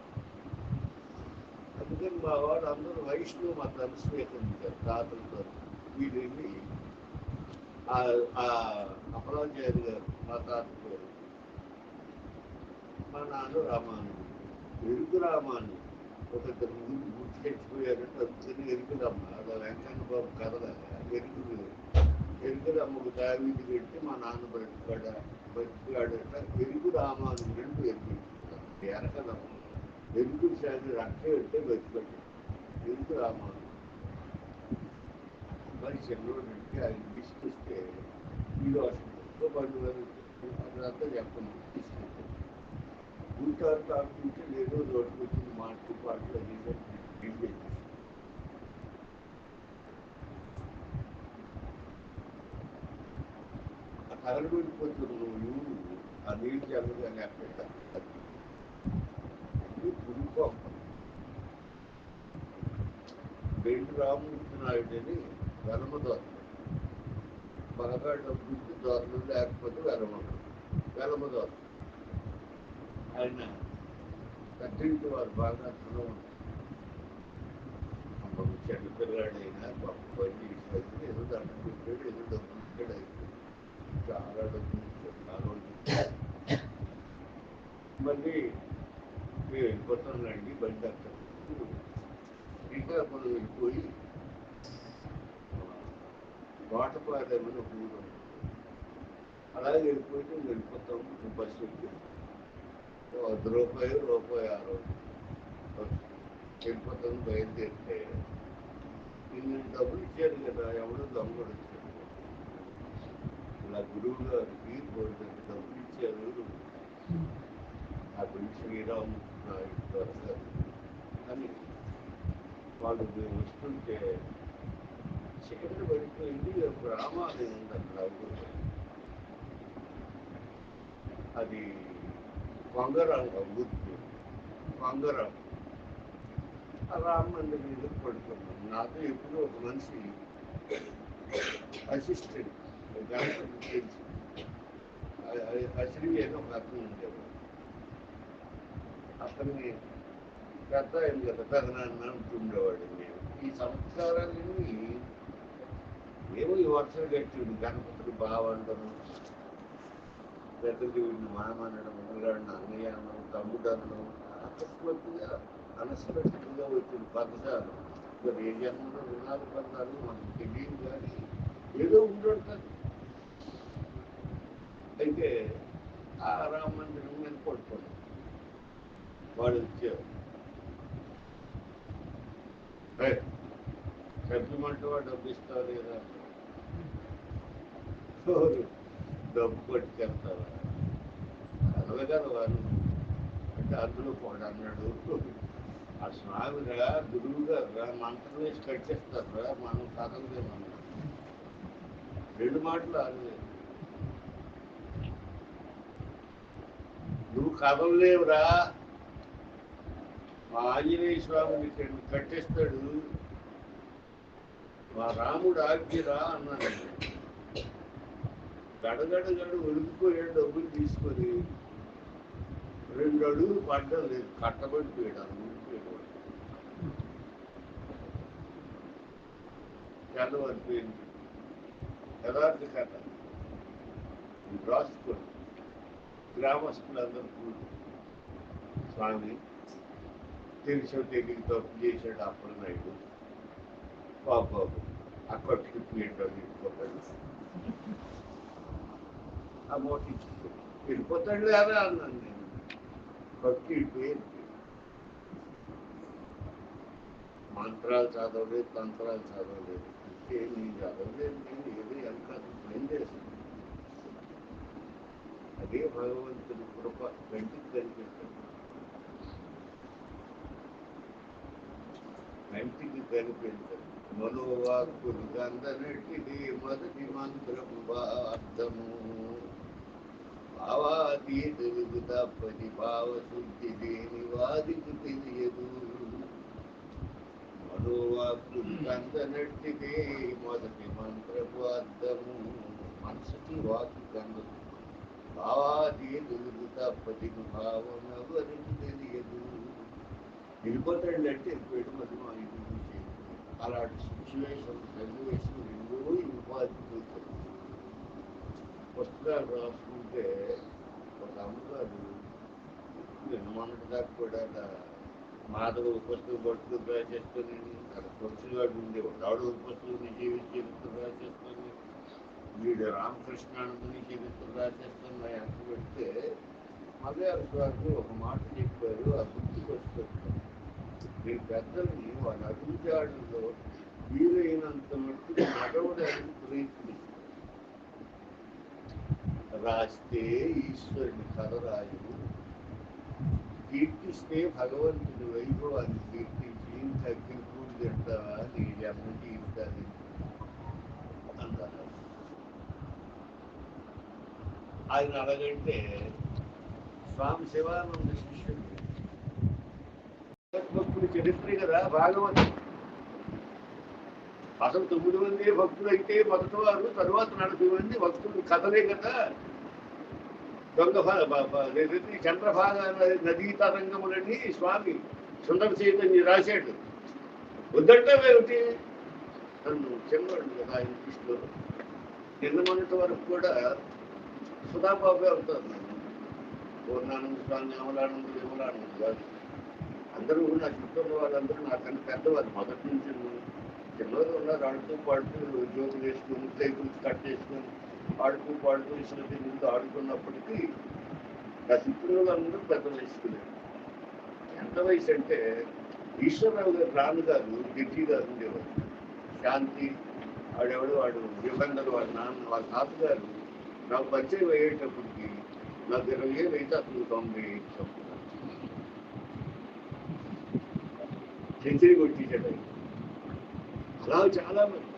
అందుకని మా వాడు అందరూ వైష్ణవ మతాన్ని స్వీకరించారు. తాతలతో వీళ్ళని అపరాచార్య గారు మా తాత పేరు, మా నాన్న రామానుడు, ఎరుకు రామానుడు ఒక గుర్తు తెచ్చిపోయారంటే అందుకని ఎరుకులమ్మ అలా వెంకన్న బాబు కథ ఎరుకులమ్మకు దావీది పెట్టి మా నాన్న బతికాడట. ఎరుకు రామానుడు రెండు ఎరుకు ఎరకదమ్మ ఎరుకుడు శాఖ రక్తం పెడితే బతిపెట్టాడు. ఎరుకు రామానుడు మరి చెన్నోడికి ఆయన తీసుకొస్తే ఈ దోషంతో 12 అదంతా చెప్పండి తీసుకుంటాడు. కూర్చొని తాకుంటే ఏదో రోడ్డు వచ్చింది మాటలు పాటలు అది ఆ తగలబడిపోతున్న నువ్వు ఆ నీళ్ళు చల్లగానే అక్కడ పురుకోప బెండు రామూర్తి నాయుడు అని వెలమదోత బాగా డబ్బుకి దోరలు లేకపోతే వెలమదోత ఆయన కట్టింటి వారు బాగా ధనం చెడ్డ పిల్లాడైనా గొప్ప పని చేసినప్పుడు ఏదో దండం పెట్టాడు, ఏదో డబ్బులు ఇచ్చాడు. అయితే చాలా డబ్బులు ఇచ్చాడు. ఆ రోజు మళ్ళీ మేము వెళ్ళిపోతానండి బండి అక్కడ శ్రీకాకుళం వెళ్ళిపోయి వాటపాడేమని ఒక ఊరు అలాగే వెళ్ళిపోతే వెళ్ళిపోతాము. బస్సు ఎక్కి రూపాయి ఆ రోజు వెళ్ళిపోతాను. బయలుదేరితే నేను డబ్బులు ఇచ్చాడు కదా, ఎవడో దొంగడు వచ్చాడు. ఇలా గురువు గారికి డబ్బులు ఇచ్చారు ఆ గురి శ్రీరామ్ నాయుడు అని వాళ్ళు వస్తుంటే చీకటి పడిపోయింది. గ్రామాలు ఉంది అక్కడ. అది వంగరాంగ ఊరికి వంగరాంగ ఆ రామ మందిరం మీద పడుకున్నాను. నాతో ఎప్పుడు ఒక మనిషి అసిస్టెంట్ గణపతి తెలుసు అసలు ఏదో ఒక అర్థం ఉండేవాడు. అతన్ని పెద్ద ఆయన కదా పెదనాన్న ఉంటుండేవాడు. నేను ఈ సంస్కారాలన్నీ ఏమో ఈ వర్షం కట్టిండు. గణపతుడు బావండము, పెద్ద దేవుడిని మామనడం, ఊరాడిని అన్నయ్య అన్నం, తమ్ముడు అన్నం, అకస్మాత్తుగా అనస్పెక్టెడ్గా వచ్చింది పదజాలు. మరి ఏ జన్మలో వినాలి పదాలు మనకు తెలియదు కానీ ఏదో ఉండుంటుంది. అయితే ఆ రామ మందిరం మీద పడుకున్నాం. వాడు వచ్చారు. చెప్పమంటే వాడు డబ్బు ఇస్తారు కదా, డబ్బు పట్టుకెళ్తారా కదలగల వాళ్ళు అంటే అందులో కూడా అన్నాడు. ఆ స్వామిగా గురువు గారు మంత్రం వేసి కట్టేస్తారా, మనం కదలలేమన్నా. 2 మాటలు అనలేదు. నువ్వు కదలలేవురా, మా ఆంజనేయ స్వామిని కట్టేస్తాడు, మా రాముడు ఆజ్ఞరా అన్నాను. గడగడగడు ఒలిగిపోయాడు, డబ్బులు తీసుకొని 2 అడుగులు పడ్డం లేదు, కట్టబడిపోయాడు. అది ఒలిగిపోయాడు. తెల్లవారిపోయింది. యథార్థ కథ రాసుకోండి. గ్రామస్తులందరూ కూడి, స్వామి తెలిసో తెలియక తప్పు చేశాడు అప్పలనాయుడు, పాపం ఆ కట్టుకు ఏంటో వెళ్ళిపోతాడు, ఆ మోటి వెళ్ళిపోతాడు లేదా అన్నాను నేను. కట్టు వెళ్ళిపోయింది. మంత్రాలు చదవలేదు, తంత్రాలు చదవలేదు, నేను చదవలేదు. నేను ఏదో వెనకాల బయలుదేరాను. అదే భగవంతుడి కృప కంటికి కనిపిస్తుంది. కంటికి కనిపించదు. మనోవాక్కులు గంధనట్టిది మొదటి మంత్రము అర్థము. భావాతీతులకు తప్పది భావశుద్ధి దేని వాదికి తెలియదు. మనోవాక్కులు గంధనట్టిదే మొదటి మంత్రపు అర్థము. మనసుకి వాక్కు గంధం. భావాతీతులకు తప్పది భావం ఎవరికి తెలియదు. వెళ్ళిపోతాడు అంటే వెళ్ళిపోయాడు. మరి మా ఇంటి నుంచి అలాంటి సిచ్యువేషన్ సన్నివేషన్ ఎన్నో ఇంపార్టెంట్. పుస్తకాలు రాసుకుంటే ఒక అమ్మగారు మొన్నటి దాకా కూడా మాధవ పుస్తకం పట్టుకుని రాసేసుకొని, అక్కడ పురుషుగాడు ఉండేవాడు, ఆవిడ పుస్తకం చరిత్ర రాసేసుకొని, వీడు రామకృష్ణానందని చరిత్ర రాసేసుకొని ఎంత పెడితే మలయాళ గారు ఒక మాట చెప్పారు, ఆ గుర్తుకు వస్తుంది. మీరు పెద్దల్ని వాళ్ళ అడుగుజాడుల్లో వీలైనంత మట్టుకు నడవడానికి ప్రయత్నిస్తారు. రాస్తే ఈశ్వరుని కథ రాయు, కీర్తిస్తే భగవంతుని వైభవాన్ని కీర్తించి తగ్గింపుడు తింటావా నీ జన్మ జీవితాన్ని అంటారు. ఆయన అలాగంటే స్వామి శివానంద శిష్యుడు భక్తుడు చరిత్ర కదా భాగవతం. అసలు 9 మంది భక్తులు అయితే మొదటి వారు, తరువాత 40 మంది భక్తులు కథలే కదా. చంద్రభాగ నదీ తరంగములని స్వామి సుందర చైతన్య రాశాడు. వద్దంటే నన్ను చిన్నవాడు కదా ఆయన దృష్టిలో. నిన్న మొన్నటి వరకు కూడా సుధాబాబే అవుతారు. నన్ను పూర్ణానంద స్వామి, అమలానంద, విమలానంద కాదు. అందరూ నా చుట్టూ ఉన్న వాళ్ళందరూ నాకన్నా పెద్దవాళ్ళు. మొదటి నుంచి చిన్నవారు ఉన్నారు, ఆడుతూ పాడుతూ జోకులు వేసుకుని సైకిల్స్ కట్ చేసుకుని ఆడుతూ పాడుతూ ఇసుక ముందు ఆడుకున్నప్పటికీ నా చుట్టూ అందరూ పెద్ద వయసుకున్నారు. ఎంత వయసు అంటే ఈశ్వరరావు గారు నాన్నగారు జడ్జి గారు ఉండేవారు. శాంతి వాడు యుగంధర్ వాళ్ళ నాన్న వాళ్ళ తాతగారు నాకు పరిచయం అయ్యేటప్పటికి నాకు 20 ఏళ్ళు అయితే అతను 95 సంవత్సరాలు సెంచరీ కొట్టించాడు. అలా చాలా మంది.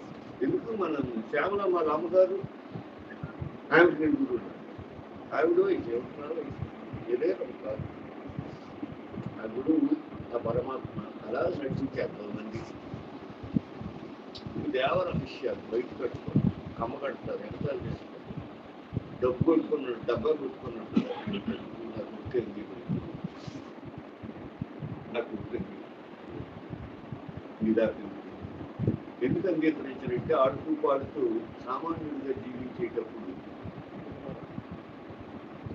ఎందుకు మనం శ్యామల వాళ్ళ అమ్మగారు ఆవిడ గురువు, ఆవిడ వయసు ఏదే కాదు. ఆ గురువు ఆ పరమాత్మ అలా నడిచించారు మంది. దేవర విషయాలు బయట కట్టుకోరు, కమ్మ కడతారు, ఎగతాలు చేస్తారు, డబ్బు కొట్టుకున్నాడు, డబ్బా కొట్టుకున్నాడు. నాకు ఉక్కింది, నాకు ఉక్కింది, నిదాపింది. ఎందుకు అంగీకరించారంటే ఆడుతూ పాడుతూ సామాన్యుడిగా జీవించేటప్పుడు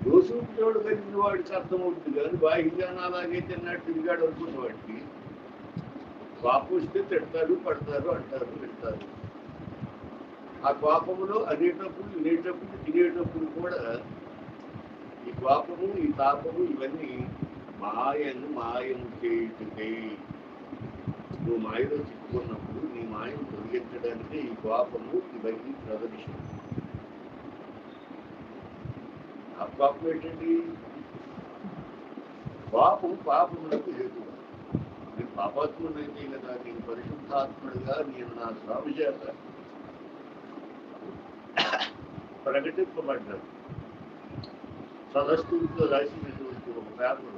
దోషుడు కలిగిన వాడికి అర్థమవుతుంది. కానీ బాహ్యంగా అలాగే తిన్నాడు తిరిగాడు అనుకున్న వాడికి కోపం వస్తే తిడతారు, పడతారు, అంటారు, వింటారు. ఆ కోపములో అనేటప్పుడు, వినేటప్పుడు, తినేటప్పుడు కూడా ఈ కోపము, ఈ తాపము ఇవన్నీ మాయను చేయుటే. నువ్వు మాయలో చిక్కుకున్నప్పుడు నీ మాయను తొలగించడానికి ఈ కోపము ఇవన్నీ ప్రదర్శన. ఆ కోపం ఏంటండి? కోపం పాపములకు హేతు. నేను పాపాత్ముడైతే కదా, నేను పరిశుద్ధాత్ముడిగా నేను నా స్వామి చేత ప్రకటింపబడ్డాను. సదస్సుతో రాసినటువంటి ఒక పేపర్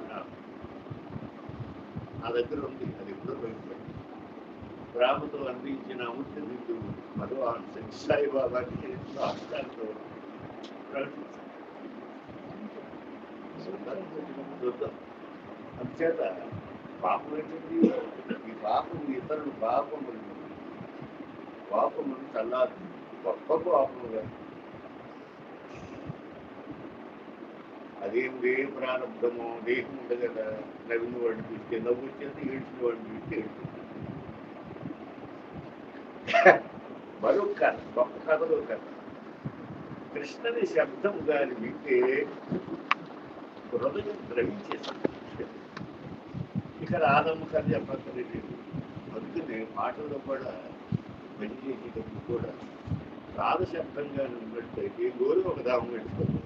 నా దగ్గర ఉంది. అది ఎప్పుడో బయటపడింది. రామతో అందించిన అమృత బిందువు భగవాన్ సత్య సాయిబాబాకి రాష్ట్రాలతో చూద్దాం. అందుచేత పాపం ఏంటండి? ఈ పాపం ఇతరులు పాపమును చల్లారు గొప్ప పాపము కాదు. అదేం ఏ ప్రారంభమో దేహం ఉంది కదా, నవ్విన వాడిని చూస్తే నవ్వు వచ్చేది, ఏడ్చిన వాడిని చూస్తే ఏడుస్తుంది. మరొక కథ, గొప్ప కథలో కథ. కృష్ణని శబ్దం గాని వింటే హృదయం ద్రవించేస్తుంది. ఇక్కడ ఆదమ్మ కథ చెప్పక్కర్లేదు. అందుకనే మాటల్లో కూడా పనిచేసేటప్పుడు కూడా రాధ శబ్దంగా ఉన్నట్టయితే గోరు ఒక దాహం పెట్టుకోవాలి.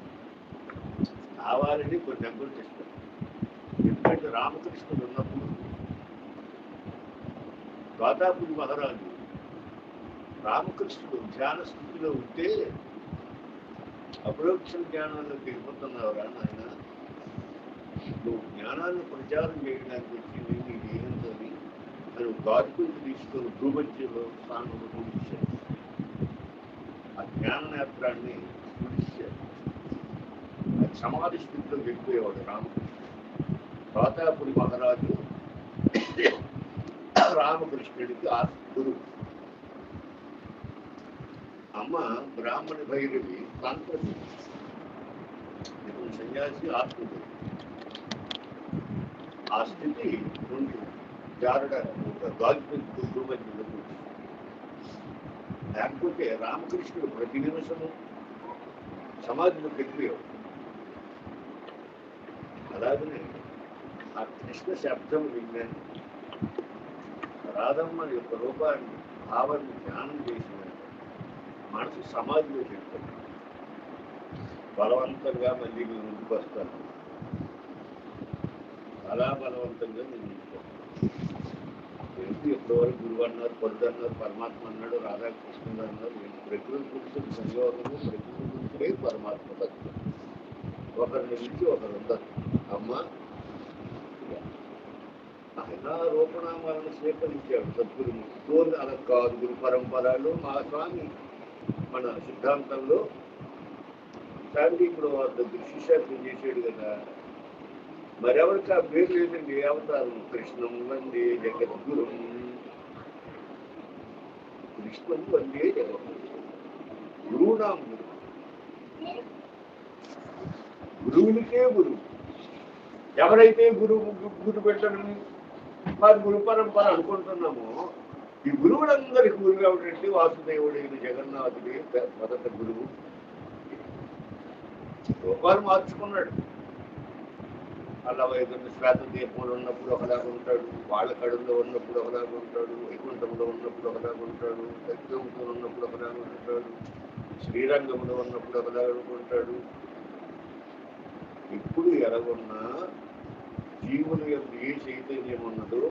కావాలని కొన్ని అంకులు చేస్తారు. ఎందుకంటే రామకృష్ణుడు ఉన్నప్పుడు ద్వాతాపురి మహారాజు రామకృష్ణుడు ధ్యాన స్థితిలో ఉంటే అపరోక్ష జ్ఞానంలో వెళ్ళిపోతున్నావురా నాయన, నువ్వు జ్ఞానాన్ని ప్రచారం చేయడానికి వచ్చింది నీ దేహంతో అని గాజుకులు తీసుకొని భూమధ్యలో స్థానంలో పూజించాడు. ఆ జ్ఞాన నేత్రాన్ని పూజించాడు. ఆ సమాధి స్థితిలో వెళ్ళిపోయేవాడు రామకృష్ణుడు. ద్వాతాపురి మహారాజు రామకృష్ణుడికి ఆ గురువు. అమ్మ బ్రాహ్మణ భైరవి తంత్రది, సన్యాసి ఆత్మది. ఆ స్థితి నుండి గాజుకుంటూ మధ్యలో లేకపోతే రామకృష్ణుడు ప్రతి నిమిషము సమాధిలో పెట్టిపోయాడు. అలాగనే ఆ కృష్ణ శబ్దం విన్నాను. రాధమ్మ యొక్క రూపాన్ని భావాన్ని ధ్యానం చేసిన మనసు సమాధిలో చెప్తాను. బలవంతంగా మళ్ళీ మీరు ముందుకు వస్తాను. చాలా బలవంతంగా నేను ముందుకు వస్తాను. ఎప్పటివరకు గురువు అన్నారు, పొద్దు అన్నారు, పరమాత్మ అన్నాడు, రాధాకృష్ణుడు అన్నారు. నేను ప్రకృతి పురుషుడు సంయోగము, ప్రకృతి పురుషుడే పరమాత్మ తత్వం. ఒకరిని మించి ఒకరు ఉండరు. అమ్మ ఆయన రూపనామాలను స్వీకరించాడు సద్గురుని. తోలు అలా కాదు గురు పరంపరలో మా స్వామి మన సిద్ధాంతంలో శాంతి ఇప్పుడు దగ్గర శిష్యార్థం చేసాడు కదా. మరెవరికి ఆ పేరు లేదండి. అవతారం కృష్ణం వందే జగద్గురు, కృష్ణం వందే జగద్గురు. గురువునాం గురువునికే గురువు. ఎవరైతే గురు పెట్టడం మరి గురు పరంపర అనుకుంటున్నామో, ఈ గురువులందరికీ గురువు ఏమిటంటే వాసుదేవుడైన జగన్నాథుడే మొదట గురువు. రూపాలు మార్చుకున్నాడు. అలా వైద్యుని శ్వేత దీపంలో ఉన్నప్పుడు ఒకలాగా ఉంటాడు, వాళ్ళ కడుల్లో ఉన్నప్పుడు ఒకలాగా ఉంటాడు, వైకుంఠంలో ఉన్నప్పుడు ఒకలాగా ఉంటాడు, దైత్యంతో ఉన్నప్పుడు ఒకలాగా ఉంటాడు, శ్రీరంగంలో ఉన్నప్పుడు ఒకలాగా ఉంటాడు. ఎప్పుడు ఎలాగున్నా జీవుల యొక్క ఏ చైతన్యం ఉన్నదో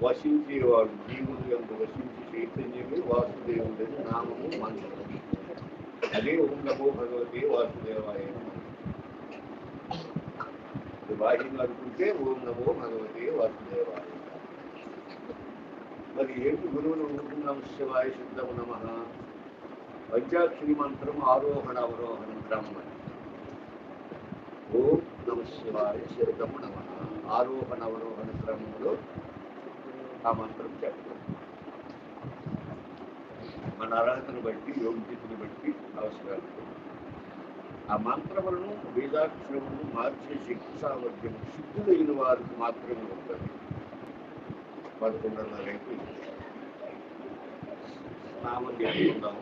వసించేవాడు. జీవుల యొక్క వసించే చైతన్యమే వాసుదేవుడని నామము మంత్రం. అదే ఓం నమో భగవతే వాసుదేవాయ. వాహిని అనుకుంటే ఓం నమో భగవతే వాసుదేవాయ. మరి ఏంటి గురువులు ఓం నమ శివాయ శుద్ధము నమ. పంచాక్షరి మంత్రం ఆరోహణ అవరోహణ బ్రహ్మ. ఓం నమ శివాయ శుద్ధము నమ. ఆరోహణ అవరోహణ క్రమంలో ఆ మంత్రం చెప్పడం. మన అర్హతను బట్టి, యోగ్యతను బట్టి అవసరాలు. ఆ మంత్రములను వేదాక్షరములను మార్చే శక్తి సామర్థ్యం సిద్ధులైన వారికి మాత్రమే ఉంటుంది. 11:30 స్నామం చేసుకుందాం.